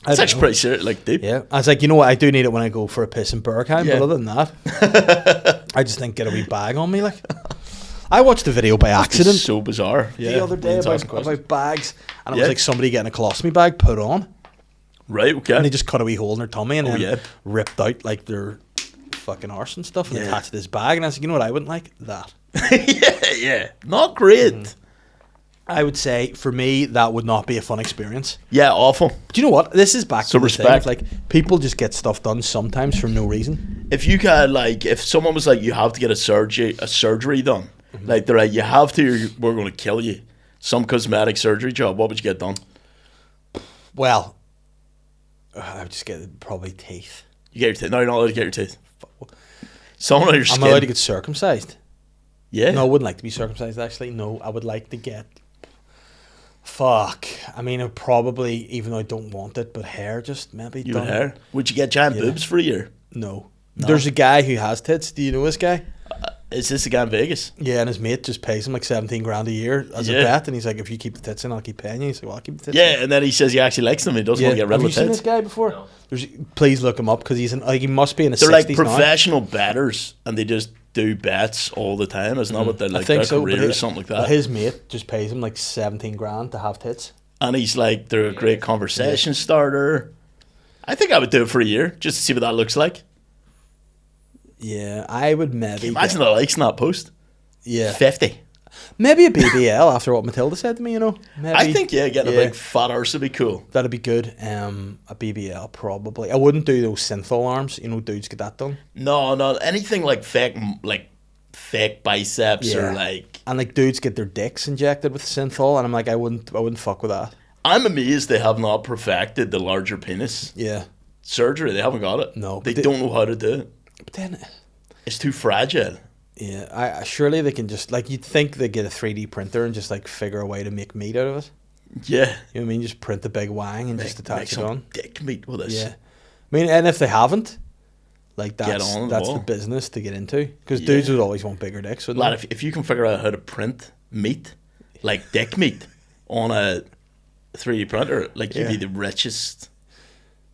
I It's don't actually know. pretty serious, like deep. Yeah, I was like, you know what? I do need it when I go for a piss in Bergheim, Yeah. but other than that, I just think get a wee bag on me. Like, I watched a video by It's accident so bizarre. Yeah. the other day William's asking questions. about bags, and it Yeah. was like somebody getting a colostomy bag put on, Right, okay. and they just cut a wee hole in their tummy and Oh, then yeah. ripped out like their fucking arse and stuff and Yeah. attached this bag. And I was like, you know what? I wouldn't like that. yeah. Not great. Mm. I would say for me that would not be a fun experience. Yeah, awful. Do you know what? This is back So to the thing. respect. Like people just get stuff done sometimes for no reason. If you could, like, if someone was like, you have to get a surgery done, Mm-hmm. like, they're like, you have to, or we're going to kill you. Some cosmetic surgery job, what would you get done? Well, I would just get probably teeth. You get your teeth. No, you're not allowed to get your teeth. Someone on your I'm skin. allowed to get circumcised. Yeah. No, I wouldn't like to be circumcised, actually. No, I would like to get... Fuck. I mean, I'd probably, even though I don't want it, but hair just maybe You done. would hair? Would you get giant Yeah. boobs for a year? No. No? There's a guy who has tits. Do you know this guy? Is this the guy in Vegas? Yeah, and his mate just pays him like 17 grand a year as a Yeah. bet, and he's like, if you keep the tits in, I'll keep paying you. He's like, well, I'll keep the tits Yeah, in. and then he says he actually likes them. He doesn't want to get rid Have of you the seen tits. this guy before? No. Please look him up, because he's like, he must be in his They're 60s like now. professional betters, and they just do bets all the time. Isn't that what they're I like? think Their so, career but or something like but that. his mate just pays him like 17 grand to have tits. And he's like, they're a great conversation starter. I think I would do it for a year just to see what that looks like. Yeah, I would maybe. Imagine the likes in that post. Yeah, 50. maybe a BBL after what Matilda said to me. Maybe, I think, getting a yeah. big fat arse would be cool. That'd be good. A BBL probably. I wouldn't do those synthol arms. Dudes get that done. No, anything like fake biceps or Yeah. like. And like dudes get their dicks injected with synthol, and I'm like, I wouldn't fuck with that. I'm amazed they have not perfected the larger penis Yeah, surgery. They haven't got it. No, they but don't know how to do it. but then, It's too fragile. yeah, I surely they can just like, you'd think they get a 3D printer and just like figure a way to make meat out of it. Yeah, You know what I mean? Just print a big wang and just make attach it some on. dick meat with this. Yeah, I mean, and if they haven't, like that's on the that's the ball. business to get into, because Yeah. dudes would always want bigger dicks. Wouldn't Lad, they? if you can figure out how to print meat, like dick meat, on a 3D printer, like you'd Yeah. be the richest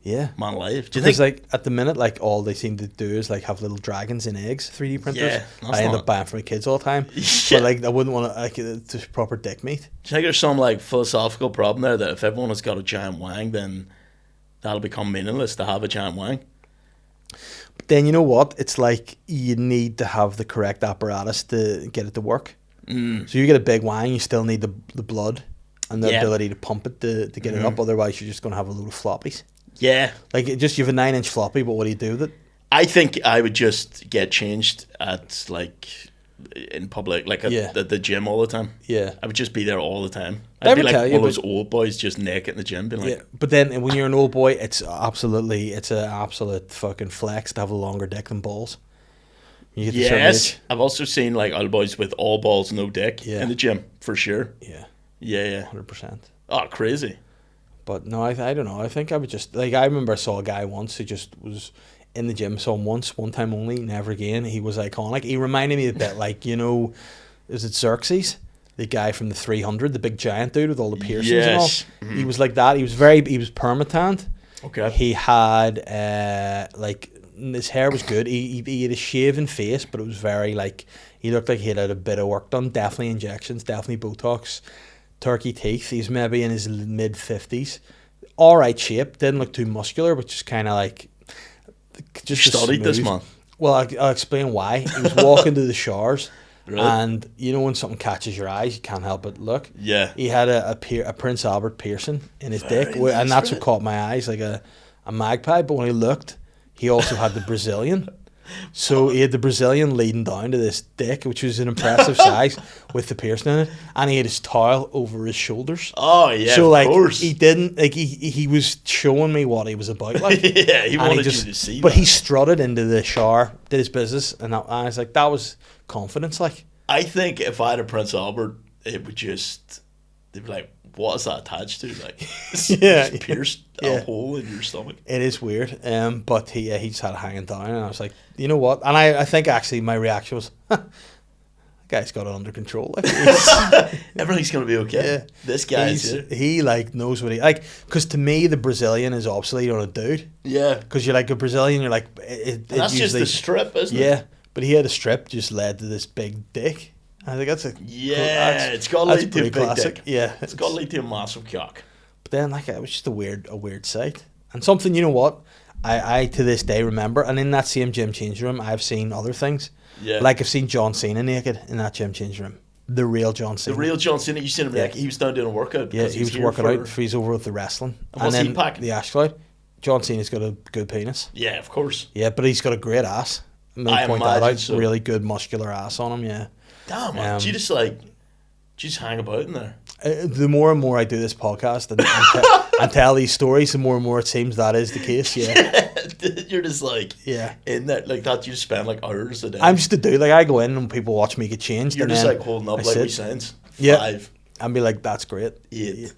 Yeah. man alive. Do you Because think? like at the minute, like all they seem to do is like have little dragons in eggs, 3D printers. Yeah, that's I end not- up buying for my kids all the time. Yeah. But like I wouldn't want to like just proper dick meat. Do you think there's some like philosophical problem there that if everyone has got a giant wang, then that'll become meaningless to have a giant wang? But then you know what? It's like you need to have the correct apparatus to get it to work. So you get a big wang, you still need the blood and the Yeah. ability to pump it to get it up. Otherwise, you're just going to have a load of floppies. Yeah, Like just you have a 9-inch floppy, but what do you do with it? I think I would just get changed at like in public, like Yeah. at the gym all the time. Yeah. I would just be there all the time. Did I I'd be ever like tell one you of those about- old boys just naked in the gym, being like, Yeah, but then when you're an old boy, it's an absolute fucking flex to have a longer dick than balls. You get to a certain yes. age. I've also seen like old boys with all balls, no dick Yeah. in the gym for sure. Yeah, Yeah. 100%. Oh, crazy. But no, I don't know. I think I would just like, I remember I saw a guy once who just was in the gym. Saw him once, one time only, never again. He was iconic. He reminded me a bit like, is it Xerxes? The guy from the 300, the big giant dude with all the piercings Yes. and all. He was like that. He was permatanned. Okay. He had like his hair was good. He had a shaven face, but it was very like, he looked like he had a bit of work done. Definitely injections, definitely Botox. Turkey teeth. He's maybe in his mid 50s. All right shape. Didn't look too muscular, but just kind of like just You studied this smooth. man. Well, I'll explain why. He was walking to the showers, Really? and when something catches your eyes, you can't help but look. Yeah. He had a Prince Albert piercing in his Very dick, nice, and that's right? what caught my eyes, like a magpie. But when I looked, he also had the Brazilian. So he had the Brazilian leading down to this dick, which was an impressive size with the piercing in it, and he had his towel over his shoulders. Oh yeah. So of like course. he didn't like he was showing me what he was about, like yeah, he and wanted you to see. but that. he strutted into the shower, did his business, and I was like, that was confidence, like. I think if I had a Prince Albert, it would just they'd be like, "What is that attached to?" Like, Yeah, just pierced yeah. a hole in your stomach. It is weird, but he just had it hanging down, and I was like, you know what? And I think actually my reaction was, that guy's got it under control. Like, Everything's gonna be okay. Yeah. This guy's here. he like knows what he like. Because to me, the Brazilian is obsolete on a dude. Yeah, Because you're like a Brazilian, you're like it and that's just usually, the strip, isn't it? yeah. But he had a strip just led to this big dick. I think that's a Yeah, it's got to that's lead to a pretty big classic. dick. Yeah, It's got to lead to a massive cock. But then, like, it was just a weird sight, and something, you know what, I to this day remember. And in that same gym changing room, I've seen other things. Yeah, Like I've seen John Cena naked in that gym changing room. The real John the Cena. real John Cena. You seen him? Yeah. Like, he was down doing a workout. Yeah, because he was here working for- out. He's over with the wrestling. And what's he then packing? the SLY. John Cena's got a good penis. Yeah, of course. Yeah, but he's got a great ass. I'm gonna I point that imagine out. so. Really good muscular ass on him. Yeah. Damn, man. Um, you just like Do you just hang about in there? The more and more I do this podcast and tell these stories, the more and more it seems that is the case. Yeah. You're just like in there like that. You spend like hours a day. I'm just a dude. Like I go in and people watch me get changed. You're and just then like holding up I like sit. we sounds. Yeah. 5, and be like, that's great. 8.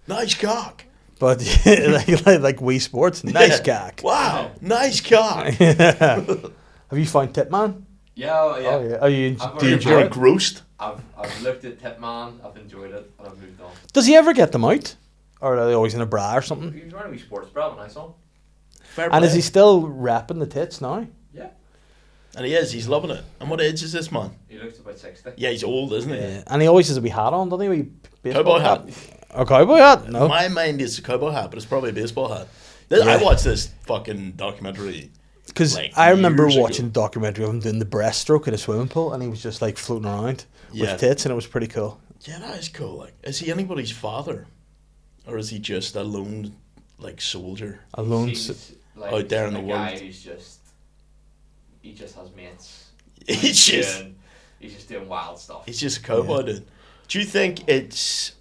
Nice cock. But like Wii Sports, nice cock. Wow, nice cock. Have you found Tipman? Yeah, oh, yeah. Oh yeah. Are you? I've Do you already enjoy You're it? engrossed. I've looked at Tipman, I've enjoyed it, and I've moved on. Does he ever get them out, or are they always in a bra or something? He was wearing a wee sports bra when I saw him. Fair And is play. he still rapping the tits now? Yeah. And he is. He's loving it. And what age is this man? He looks about 60. Yeah, he's old, isn't he? Yeah. And he always has a wee hat on, doesn't he? Wee baseball Cowboy hat. A cowboy hat? No. My mind is a cowboy hat, but it's probably a baseball hat. Yeah. I watched this fucking documentary. Because like, I remember years ago. watching a documentary of him doing the breaststroke in a swimming pool, and he was just like floating around Yeah. with tits, and it was pretty cool. Yeah, that is cool. Like, is he anybody's father, or is he just a lone like soldier? Alone. He's like out there in the a guy world. who's he just has mates. He's just He's just doing wild stuff. he's just a cowboy, dude. Do you think it's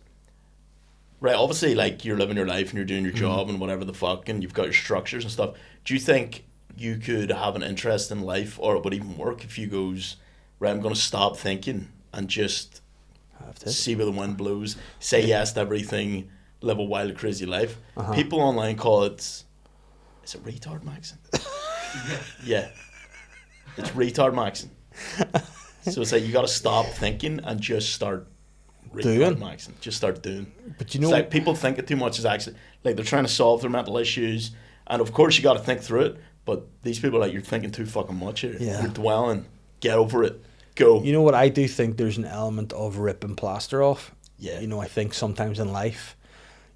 right? Obviously, like you're living your life and you're doing your job and whatever the fuck, and you've got your structures and stuff. Do you think you could have an interest in life, or it would even work if you goes right? I'm going to stop thinking and just Have tits. see where the wind blows, say yes to everything, live a wild, crazy life. Uh-huh. People online call it, is it retard maxing? Yeah. It's retard maxing. So it's like you got to stop thinking and just start Doing. retard maxing. Just start doing. But you It's know, like people think it too much is actually, like they're trying to solve their mental issues. And of course you got to think through it. But these people are like, you're thinking too fucking much here. Yeah. You're dwelling. Get over it. Go. you know what? I do think there's an element of ripping plaster off. Yeah. You know, I think sometimes in life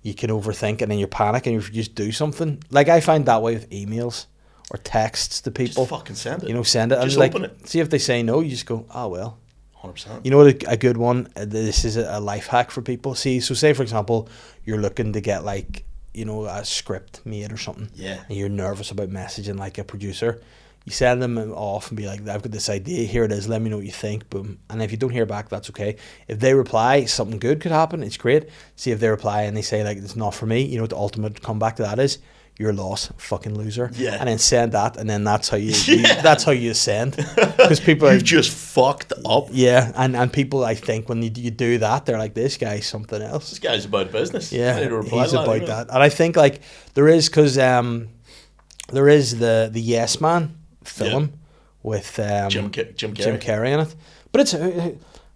you can overthink and then you panic and you just do something. Like I find that way with emails or texts to people. Just fucking send it. You know, send it and Just like open it. see if they say no. You just go, oh well. 100%. You know what? A good one. This is a life hack for people. See, so say for example, you're looking to get like a script made or something. Yeah. And you're nervous about messaging like a producer. You send them off and be like, I've got this idea. Here it is. Let me know what you think. Boom. And if you don't hear back, that's okay. If they reply, something good could happen. It's great. See if they reply and they say like, it's not for me. You know what the ultimate comeback to that is? You're lost, fucking loser. Yeah. And then send that, and then that's how you, Yeah. that's how you send. Because people are You've just fucked up. yeah, and people, I think, when you do that, they're like, this guy's something else. This guy's about business. I Yeah, need to reply he's to about anyway. that. And I think, like, there is, because there is the Yes Man film with Jim Carrey. Jim Carrey in it. But it's,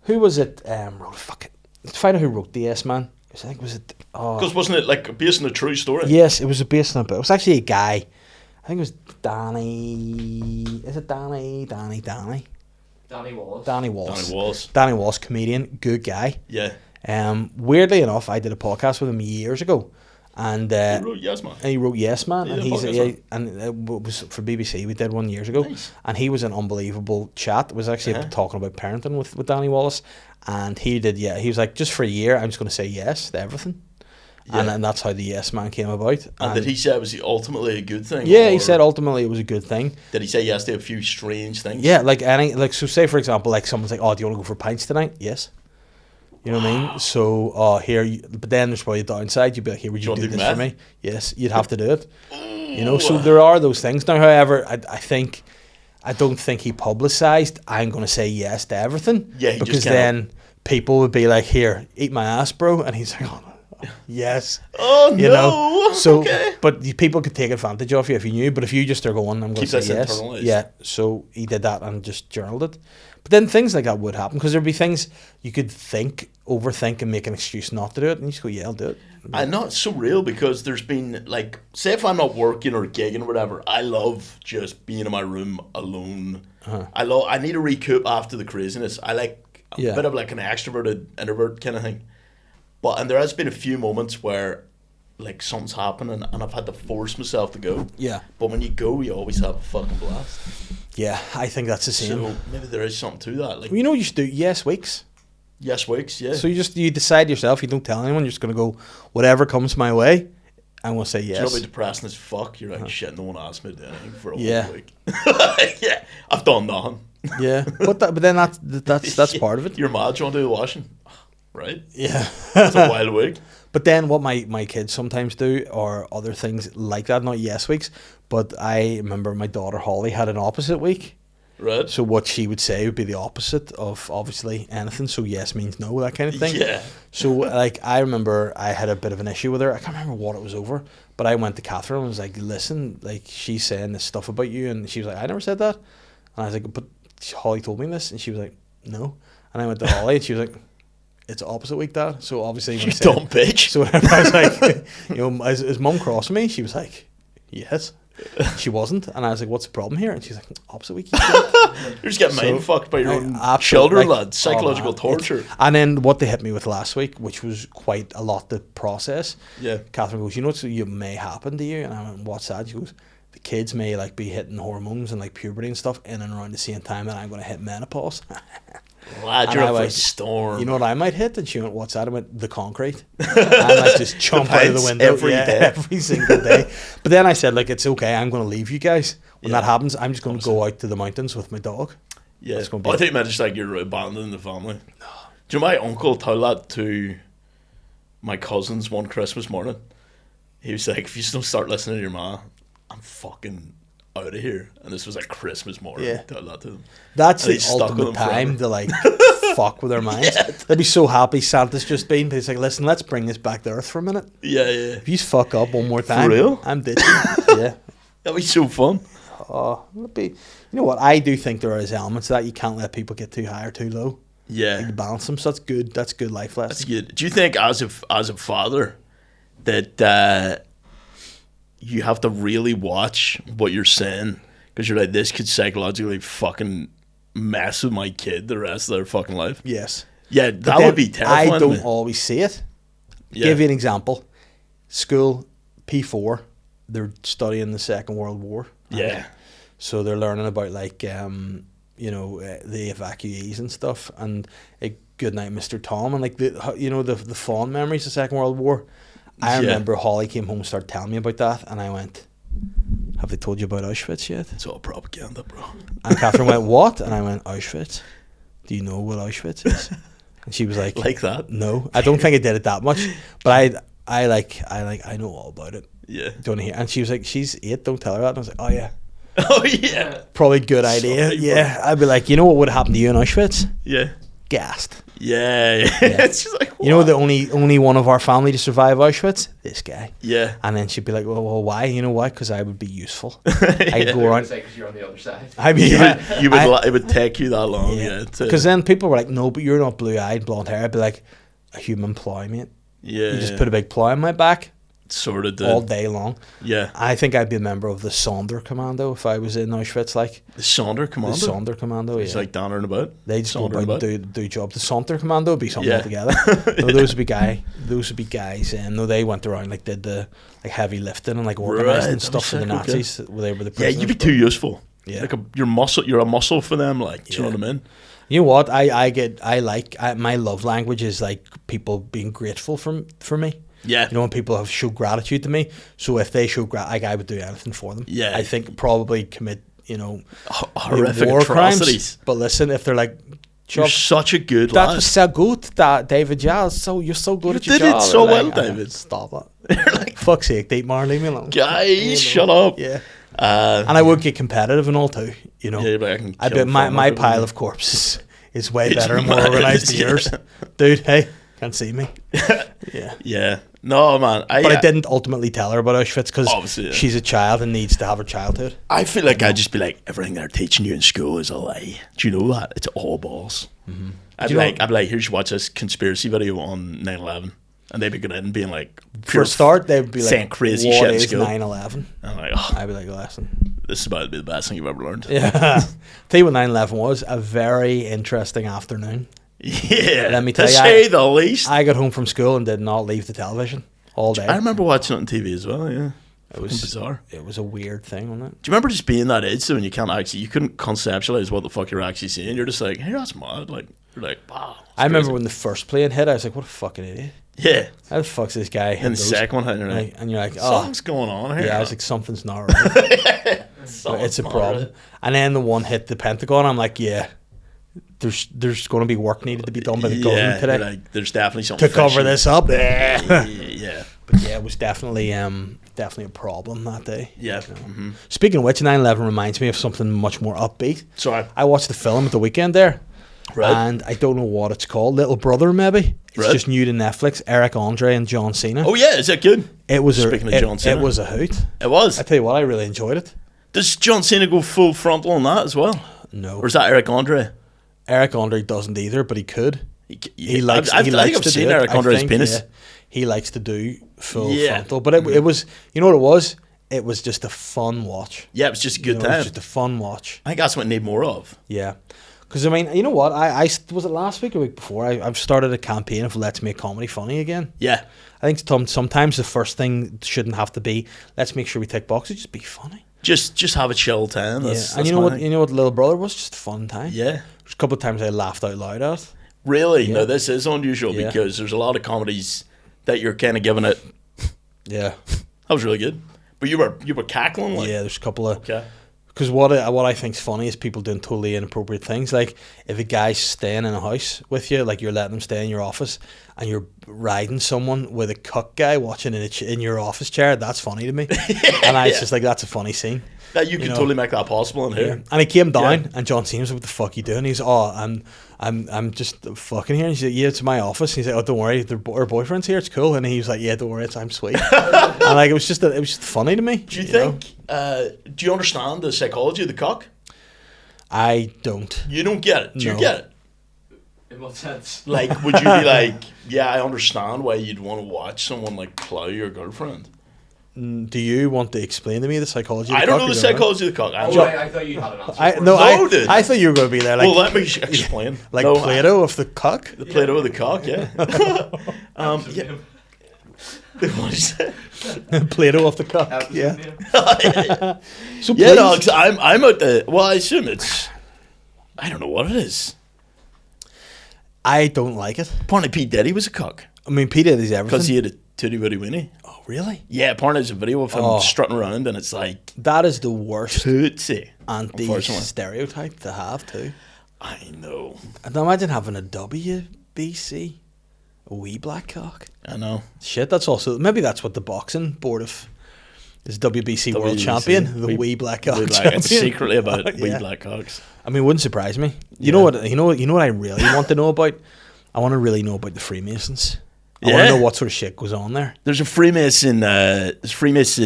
who was it, fuck it. Let's find out who wrote the Yes Man. I think, was it, Because wasn't it like based on a true story? yes, it was based on it, but it was actually a guy. I think it was Danny, is it Danny? Danny Wallace. Danny Wallace. Danny Wallace. Danny Wallace, comedian, good guy. Yeah. Weirdly enough, I did a podcast with him years ago, and He wrote Yes Man. he wrote Yes Man, Yeah, and podcast it was for BBC. We did one years ago, Nice. and he was an unbelievable chat. It was actually talking about parenting with Danny Wallace, and he was like, just for a year, I'm just going to say yes to everything, Yeah. and that's how the Yes Man came about. And did he say it was ultimately a good thing? Yeah, he or said ultimately it was a good thing. Did he say yes to a few strange things? Yeah, so say for example, like someone's like, oh, do you want to go for pints tonight? Yes. You know what I mean? So, but then there's probably a downside. You'd be like, here, would you Do you do want this to for do me? Yes, you'd have to do it. So there are those things. Now, however, I don't think he publicised, I'm going to say yes to everything. Yeah, he just because kinda- then people would be like, here, eat my ass, bro. And he's like, oh, yes. Oh, You no. know? So, okay. but people could take advantage of you if you knew. But if you just are going, I'm going Keep to say this yes. internalised. Yeah, so he did that and just journaled it. But then things like that would happen because there'd be things you could overthink and make an excuse not to do it. And you just go, yeah, I'll do it. I know it's so real because there's been like, say if I'm not working or gigging or whatever, I love just being in my room alone. Uh-huh. I need to recoup after the craziness. I like a Yeah. bit of like an extroverted introvert kind of thing. And there has been a few moments where like something's happening and I've had to force myself to go. Yeah. But when you go, you always have a fucking blast. Yeah, I think that's the same. So maybe there is something to that. Like You know what you should do? Yes weeks. yes weeks, yeah. So you decide yourself, you don't tell anyone, you're just going to go, whatever comes my way, I'm going to say Do you know, it'll yes. be depressing as fuck. You're like, shit, no one asked me to do anything for a Yeah. whole week. Yeah, I've done nothing. Yeah, but then that's part of it. You're mad, do you want to do the washing? Right? Yeah. It's a wild week. But then what my kids sometimes do are other things like that, not yes weeks, but I remember my daughter Holly had an opposite week. Right? So what she would say would be the opposite of obviously anything. So yes means no, that kind of thing. Yeah. So like I remember I had a bit of an issue with her. I can't remember what it was over, but I went to Catherine and was like, listen, like she's saying this stuff about you, and she was like, I never said that. And I was like, but Holly told me this, and she was like, no. And I went to Holly and she was like, it's opposite week, Dad. So obviously when You I said, dumb bitch. so I was like, you know, is Mum crossing me? She was like, yes. She wasn't, and I was like, what's the problem here? And she's like, opposite week. You're just getting mind fucked by your own children, lad. Psychological torture. And then what they hit me with last week, which was quite a lot to process. Yeah. Catherine goes, you know what may happen to you? And I went, what's that? She goes, the kids may like be hitting hormones and like puberty and stuff in and around the same time that I'm going to hit menopause. Lad, you're a storm. You know what I might hit? And she went, what's that? I went, the concrete. I might just jump out of the window every single day. But then I said, like, it's okay. I'm going to leave you guys. When that happens, I'm just going to go out to the mountains with my dog. Yeah. I think you meant just like you're abandoning the family. No. Do you know my uncle told that to my cousins one Christmas morning? He was like, if you just don't start listening to your ma, I'm fucking out of here. And this was like Christmas morning. Yeah. Told that to them. That's the ultimate time to like fuck with their minds. Yeah. They'd be so happy Santa's just been. But he's like, listen, let's bring this back to earth for a minute. Yeah. If you fuck up one more time, for real? I'm ditching. Yeah. That'd be so fun. Oh, it'd be. You know what? I do think there is elements of that you can't let people get too high or too low. Yeah. You balance them. So that's good. That's good life lesson. That's good. Do you think as a father that you have to really watch what you're saying? Because you're like, this could psychologically fucking mess with my kid the rest of their fucking life. Yes. Yeah, that would be terrifying. I don't always see it. Yeah. Give you an example. School, P4, they're studying the Second World War. Yeah. So they're learning about like, you know, the evacuees and stuff, and Good Night, Mr. Tom, and like the fond memories of the Second World War. I remember Holly came home and started telling me about that, and I went, have they told you about Auschwitz yet? It's all propaganda, bro. And Catherine went, what? And I went, Auschwitz? Do you know what Auschwitz is? And she was like that? No, I don't think I did it that much, but I know all about it. Yeah. Do you want to hear? And she was like, she's 8, don't tell her that. And I was like, oh yeah. Oh yeah. Probably good idea. Sorry, yeah. I'd be like, you know what would happen to you in Auschwitz? Yeah. Gassed. Yeah. It's just like, what? You know, the only one of our family to survive Auschwitz? This guy. Yeah. And then she'd be like, well why? You know why? Because I would be useful. I'd go around. Because you're on the other side. I mean, it would take you that long. Yeah. Because then people were like, no, but you're not blue-eyed, blonde hair. I'd be like, a human ploy, mate. Yeah. You just put a big ploy on my back. Sort of did. All day long. Yeah. I think I'd be a member of the Sonder Commando if I was in Auschwitz. Like the Sonder Commando? The Sonder Commando, It's like down and about? They just go about and do job. The Sonder Commando would be something altogether. No, those would be guys, and they went around like did the like heavy lifting and like organising stuff for the Nazis. They were the prisoners, you'd be too useful. Yeah. Like you're a muscle for them, like, do you know what I mean? You know what? My love language is like people being grateful for me. Yeah. You know, when people have showed gratitude to me. So if they show I would do anything for them. Yeah. I think probably commit, horrific war atrocities. Crimes. But listen, if they're like, you're such a good that lad. was so good, that David. Yeah, you're so good at your job. You did it so well, like, David. Stop it. You're like, fuck's sake, Date Mar, leave me alone. Guys, shut up. Yeah. And I would get competitive and all too. You know. Yeah, I bet my pile of corpses is way better and more organised than yours, dude. Hey, can't see me. Yeah. Yeah. No, man. But I didn't ultimately tell her about Auschwitz because she's a child and needs to have her childhood. I feel like I'd just be like, everything they're teaching you in school is a lie. Do you know that? It's all balls. Mm-hmm. I'd be like, here, you watch this conspiracy video on 9/11. And they'd be going in and being like, for a start, they'd be like, saying crazy what shit in is school. 9/11? I'm like, I'd be like, listen, this is about to be the best thing you've ever learned. Yeah. Tell you what 9/11 was, a very interesting afternoon. Yeah. Let me tell you. To say the least. I got home from school and did not leave the television all day. I remember watching it on TV as well, yeah. It was bizarre. It was a weird thing, wasn't it? Do you remember just being that age though, and you couldn't conceptualize what the fuck you're actually seeing? You're just like, hey, that's mad. Like, you're like, wow. I remember when the first plane hit, I was like, what a fucking idiot. Yeah. How the fuck's this guy? And the second one, and you're like, something's going on here. Yeah, I was like, something's not right. It's a problem. Right. And then the one hit the Pentagon. I'm like, yeah, there's going to be work needed to be done by the government today like there's definitely something to cover fishy. this up. Yeah. But yeah, it was definitely a problem that day. Yeah. You know. Mm-hmm. Speaking of which, 9/11 reminds me of something much more upbeat. Sorry. I watched the film at the weekend there, Right. and I don't know what it's called. Little Brother, maybe. It's Right. just new to Netflix. Eric Andre and John Cena. Oh yeah, is that good? It was Speaking of John Cena. It was a hoot. It was. I tell you what, I really enjoyed it. Does John Cena go full frontal on that as well? No, Or is that Eric Andre? Eric Andre doesn't either, but he could. He likes. I he think likes I've to seen do it. Eric I Andre's think, penis. yeah, he likes to do full Yeah. frontal, but it was. You know what it was? It was just a fun watch. Yeah, it was just a good You know, It time. was just a fun watch. I think that's what I need more of. Yeah. Because, I mean, you know what? I was it last week or week before? I've started a campaign of let's make comedy funny again. Yeah. I think sometimes the first thing shouldn't have to be let's make sure we tick boxes. Just be funny. Just have a chill time. That's, And you know what? You know what? Little Brother was just a fun time. Yeah. There's a couple of times I laughed out loud at. Really? Yeah. No, this is unusual Yeah. because there's a lot of comedies that you're kind of giving it. Yeah. That was really good. But you were cackling like. Yeah. There's a couple of. Okay. Because what I think's funny is people doing totally inappropriate things. Like if a guy's staying in a house with you, like you're letting him stay in your office, and you're riding someone with a cuck guy watching in your office chair, that's funny to me. And it's just like that's a funny scene. That you could know. totally make that possible in Yeah. here. And he came down, Yeah. and John Cena was like, "What the fuck you doing?" He's, I'm just fucking here." And he's like, "Yeah, it's my office." And he's like, "Oh, don't worry, our boyfriend's here. It's cool." And he was like, "Yeah, don't worry, I'm sweet." And like it was just funny to me. Do you think? Do you understand the psychology of the cock? I don't. You don't get it. Do you No. get it? In what sense? Like, would you be like, yeah, I understand why you'd want to watch someone like plow your girlfriend? Do you want to explain to me the psychology? Of the I don't cock know the or don't? psychology of the cock. I thought you had an answer. I for no, it. No, dude. I thought you were going to be there like Well, let me explain. like No, Plato of the cock. The Play-Doh of the cock, yeah. Episode Yeah. name. What is that? Plato of the cock. Episode Yeah. name. So Yeah, please, no, 'cause I'm out the. Well, I assume it's. I don't know what it is. I don't like it. Apparently, P Diddy was a cock I mean, P Diddy's everything. because he had a titty bitty winnie. Oh, really? Yeah, apparently there's a video of him Oh. strutting around, and it's like That is the worst tootsie. Unfortunately, anti-stereotype to have too. I know. And imagine having a WBC, a wee black cock. I know. Shit, that's also maybe that's what the boxing board of is WBC World WBC, Champion, the wee- wee black cock Wee black- champion. It's secretly about wee Yeah. black cocks. I mean, it wouldn't surprise me. You Yeah. know what? You know what I really want to know about? I want to really know about the Freemasons. I want Yeah? to know what sort of shit goes on there. There's a Freemason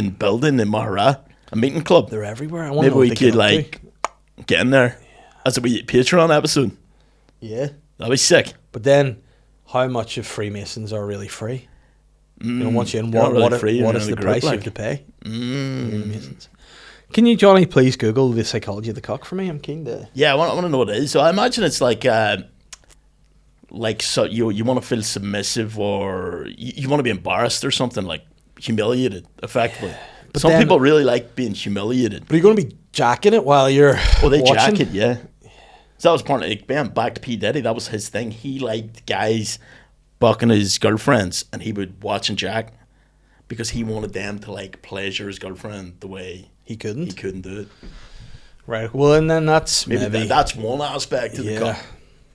building in Mahara, a meeting club. They're everywhere. I want to Maybe know we what they get could up to. like get in there as a wee Patreon episode. Yeah, That'd be sick. but then how much of Freemasons are really free? You know, once you're in, You're not really what free, you're what in is the the group, price you like. have to pay? Mm. Freemasons. Can you, Johnny, please Google the psychology of the cock for me? I'm keen to. Yeah, I want to know what it is. So I imagine it's like so you want to feel submissive or you want to be embarrassed or something, like humiliated, effectively. But Some then- people really like being humiliated. But are you going to be jacking it while you're Oh, they watching? jack it, yeah. So that was part of it. Bam, back to P. Diddy. That was his thing. He liked guys bucking his girlfriends, and he would watch and jack because he wanted them to like pleasure his girlfriend the way He couldn't. he couldn't do it. Right. Well, and then that's Maybe maybe. that's one aspect of the Yeah. cup.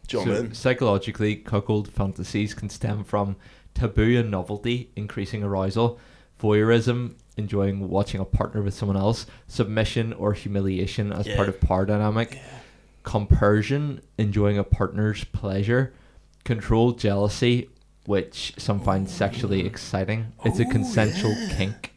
Do you know what I So, mean? psychologically, cuckold fantasies can stem from taboo and novelty, increasing arousal, voyeurism, enjoying watching a partner with someone else, submission or humiliation as Yeah. part of power dynamic, compersion, enjoying a partner's pleasure, control, jealousy, which some find sexually exciting. It's a consensual kink.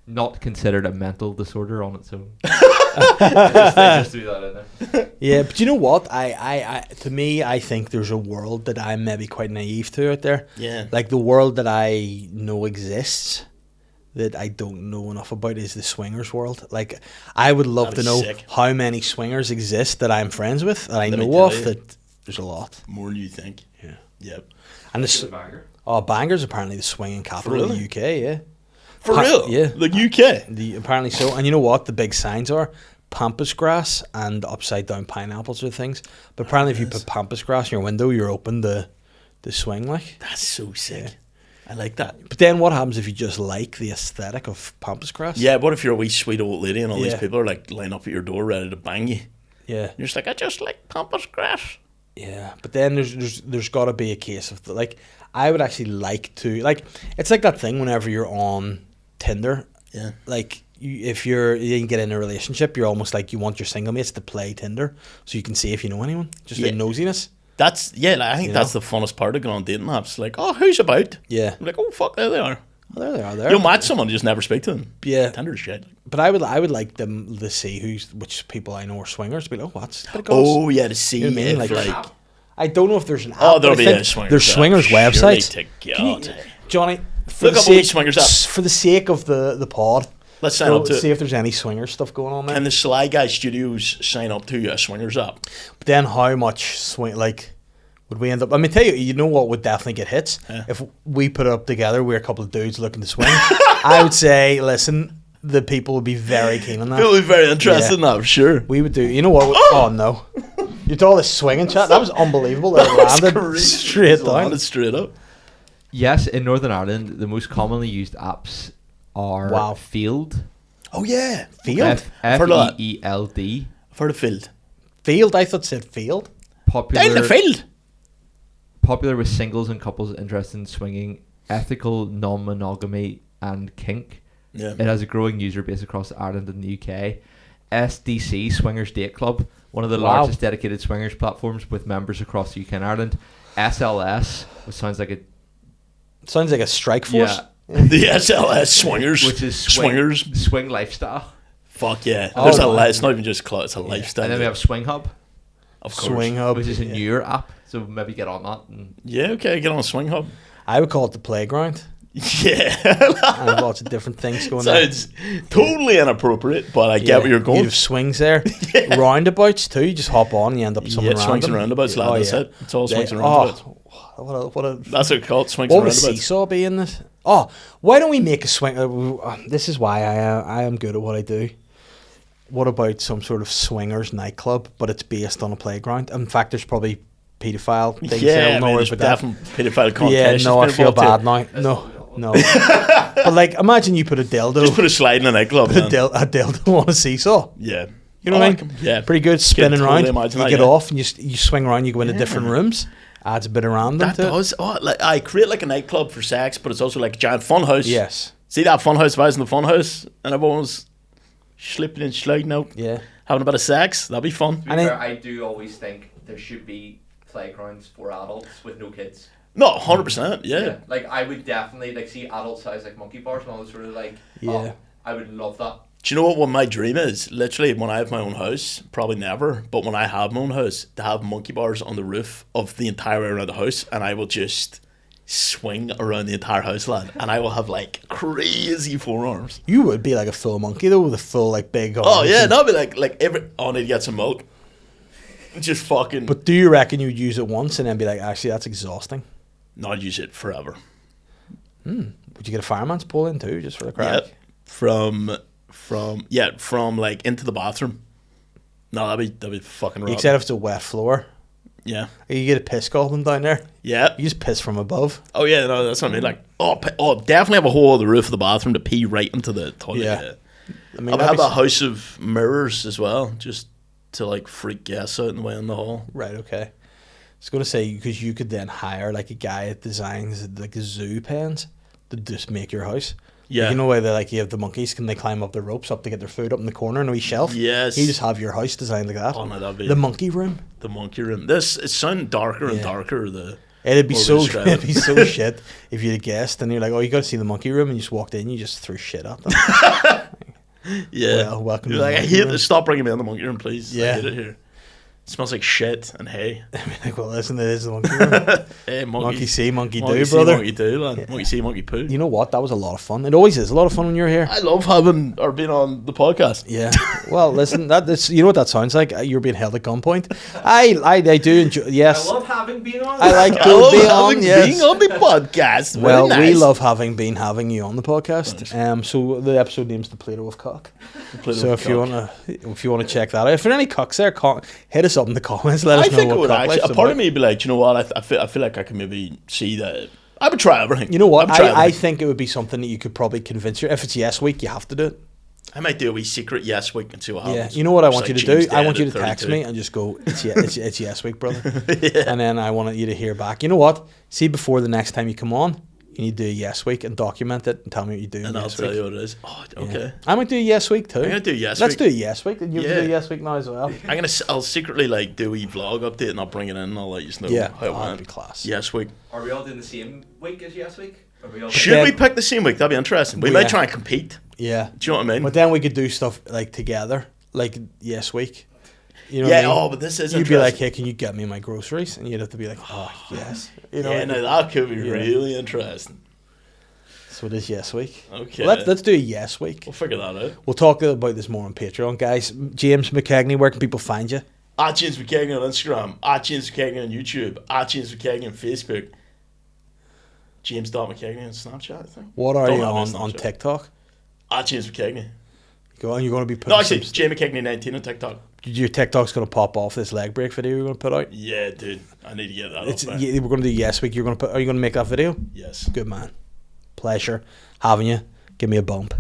Not considered a mental disorder on its own. Just threw that in there. Yeah, but you know what? To me, I think there's a world that I'm maybe quite naive to out there. Yeah. Like the world that I know exists, that I don't know enough about is the swingers world. Like I would love That'd to be know sick. how many swingers exist that I'm friends with, that I Let me know tell of. you. That there's a lot. More than you think. Yeah. Yep. And this, Bangor's apparently the swinging capital of really? the UK. Yeah. For Pa- real? yeah. The UK? Apparently so. And you know what? The big signs are pampas grass and upside down pineapples are things. But apparently, if you put pampas grass in your window, you're open to swing like. That's so sick. I like that. But then what happens if you just like the aesthetic of pampas grass? Yeah, what if you're a wee sweet old lady and all these Yeah. people are like line up at your door ready to bang you? Yeah. You're just like, I just like pampas grass. Yeah, but then there's got to be a case of like I would actually like to like it's like that thing whenever you're on Tinder, Yeah. like if you get in a relationship, you're almost like you want your single mates to play Tinder so you can see if you know anyone, just Yeah. like nosiness. That's I think that's the funnest part of going on dating apps. Like, oh, who's about? Yeah, I'm like, oh fuck, there they are. oh, there they are. There, You'll match someone, you just never speak to them. Yeah, Tinder's shit. but I would like them to see which people I know are swingers. Be like, oh, what's that? Oh yeah, to see You know what I mean? if Like, like I don't know if there's an app. oh, there'll but I be think a swingers. there's swingers app, websites. surely to Can you- God. Johnny, for Look the up a wee sake, swingers app. for the sake of the pod, Let's sign up to see it. if there's any swinger stuff going on there. Can the SLY Guy Studios sign up to a swingers app? But then how much swing like would we end up? I mean, tell you, you know what would definitely get hits Yeah. if we put it up together. We're a couple of dudes looking to swing. I would say, listen, the people would be very keen on that. People will be very interested Yeah. in that, for sure. We would do. You know what? Oh no! You did all this swinging chat. That was unbelievable. That That's landed crazy. straight It's down. landed straight up. Yes, in Northern Ireland, the most commonly used apps are Wow. Field. Oh yeah, Field. I've heard of that. Field. I've heard of Field. Field. I thought it said field. Down the field. Popular with singles and couples interested in swinging, ethical non-monogamy, and kink. Yeah. It has a growing user base across Ireland and the UK. SDC, Swingers Date Club, one of the Wow. largest dedicated swingers platforms with members across the UK and Ireland. SLS, which sounds like a Sounds like a strike force. The SLS swingers. which is swingers. swing lifestyle. Fuck yeah. Oh, There's wow. it's not even just clothes, it's a lifestyle. And then we have Swing Hub, of course. Swing hub. which is a yeah. newer app. So maybe get on that. And Yeah, okay, get on a Swing Hub. I would call it the playground. Yeah. I have lots of different things going on. Sounds totally inappropriate, but I get where you're going. You have swings there. Roundabouts too. You just hop on and you end up somewhere Yeah, swings and random. roundabouts, lad. That's it. It's all swings and roundabouts. What a That's what it's called, swings what and would roundabouts. seesaw be in this? Oh, why don't we make a swing? This is why I am good at what I do. What about some sort of swingers nightclub, but it's based on a playground? In fact, there's probably paedophile things Yeah, there. I mean, there's definitely pedophile content. Yeah, no, I feel bad now. No. But like, imagine you put a dildo, Just put a slide in a nightclub, man. a dildo on a seesaw. Yeah. You know what I mean? Yeah. Pretty good, spinning totally around. imagine You that, get yeah. off and you swing around. You go into different rooms. Adds a bit of random That to it. does. Oh, like I create like a nightclub for sex, but it's also like a giant fun house. Yes. See that fun house? If I was in the fun house and everyone was slipping and sliding out, Yeah. having a bit of sex, that'd be fun. And then- I do always think there should be playgrounds for adults with no kids. No, 100%. Yeah. Like I would definitely like see adult size like monkey bars and all those sort of like. Yeah. Oh, I would love that. Do you know what my dream is? Literally, when I have my own house, probably never, but when I have my own house, to have monkey bars on the roof of the entire way around the house, and I will just swing around the entire house, lad, and I will have like crazy forearms. You would be like a full monkey though, with a full like big arms. Oh yeah, and- that'd be like every. Oh, I need to get some milk. Just fucking. But do you reckon you'd use it once and then be like, actually, that's exhausting? not use it forever. Would you get a fireman's pole in too, just for the crack? Yeah, from like into the bathroom. No, that'd be fucking rotten. Except if it's a wet floor. Yeah, You get a piss goblin down there. yeah. You just piss from above. Oh yeah, no, that's what I mean. Like, definitely have a hole on the roof of the bathroom to pee right into the toilet. Yeah. Yeah. I mean, I would that'd have be a house of mirrors as well, just to like freak guests out in the way in the hall. right. Okay. I was going to say, because you could then hire like a guy that designs like zoo pens to just make your house. Yeah. Like, you know where they like you have the monkeys, can they climb up the ropes up to get their food up in the corner on a wee shelf? Yes. You just have your house designed like that. Oh no, that'd be The monkey room. the monkey room. This it's sounding darker and Yeah. darker. The It'd be What so would you describe it'd it? be so shit if you'd a guest and you're like, oh, you got to see the monkey room, and you just walked in, you just threw shit at them. yeah. Well, welcome You're to like, the I monkey hate room. this. Stop bringing me in the monkey room, please. Yeah. I hate it here. It smells like shit and hay. Like, well, listen, it is the monkey room. Hey, Monkey see, monkey monkey do, see, brother. Monkey do, man. Monkey see, monkey poo. You know what? That was a lot of fun. It always is a lot of fun when you're here. I love having or being on the podcast. Yeah. Well, listen, that's you know what that sounds like. You're being held at gunpoint. I do enjoy. Yes, I love having been on. I like I to love be having on. Yes. being on the podcast. Very Well, nice. we love having you on the podcast. So the episode name's the Play-Doh of Cock. Play-Doh So of if you wanna check that out, if there are any cocks there, hit us up in the comments. Let us I know think it what would cock actually. life's A part about. of me would be like, you know what? I feel like I can maybe see that. I would try everything. You know what? I would try I everything. think it would be something that you could probably convince you. If it's yes week, you have to do it. I might do a wee secret yes week and see what happens. Yeah, you know what I It's want like you to James do? I dead want you at to text 32. me and just go, it's yes week, brother. And then I want you to hear back. You know what? See, before the next time you come on, you need to do a yes week and document it and tell me what you do. And I'll tell you what it is. Oh, okay. Yeah. I might do a yes week too. I'm gonna do yes Let's week. do a yes week, and you Yeah. do a yes week now as well. I'll secretly like do a wee vlog update and I'll bring it in and I'll let you know Yeah, how it that'd went. be class. Yes week. Are we all doing the same week as yes week? Are we all Should Yeah. we pick the same week? That'd be interesting. We Yeah. might try and compete. Yeah, Do you know what I mean? but then we could do stuff like together, like yes week. You know yeah. what I mean? Oh, but this is You'd interesting. be like, hey, can you get me my groceries? And you'd have to be like, oh yes. You know. yeah, no, that could be Yeah. really interesting. So it is yes week. Okay. Well, let's do a yes week. We'll figure that out. We'll talk about this more on Patreon, guys. James McKEGNey, where can people find you? At James McKEGNey on Instagram. At James McKEGNey on YouTube. At James McKEGNey on Facebook. James.McKEGNey on Snapchat, I think. What are Don't you have me on Snapchat. TikTok? At James McKEGNey. Go on, you're going to be putting No, actually, some, James McKEGNey 19 on TikTok. your TikTok's going to pop off this leg break video you're going to put out. Yeah, dude. I need to get that It's up there. we're going to do yes week. Are you going to make that video? Yes. Good man. Pleasure having you. Give me a bump.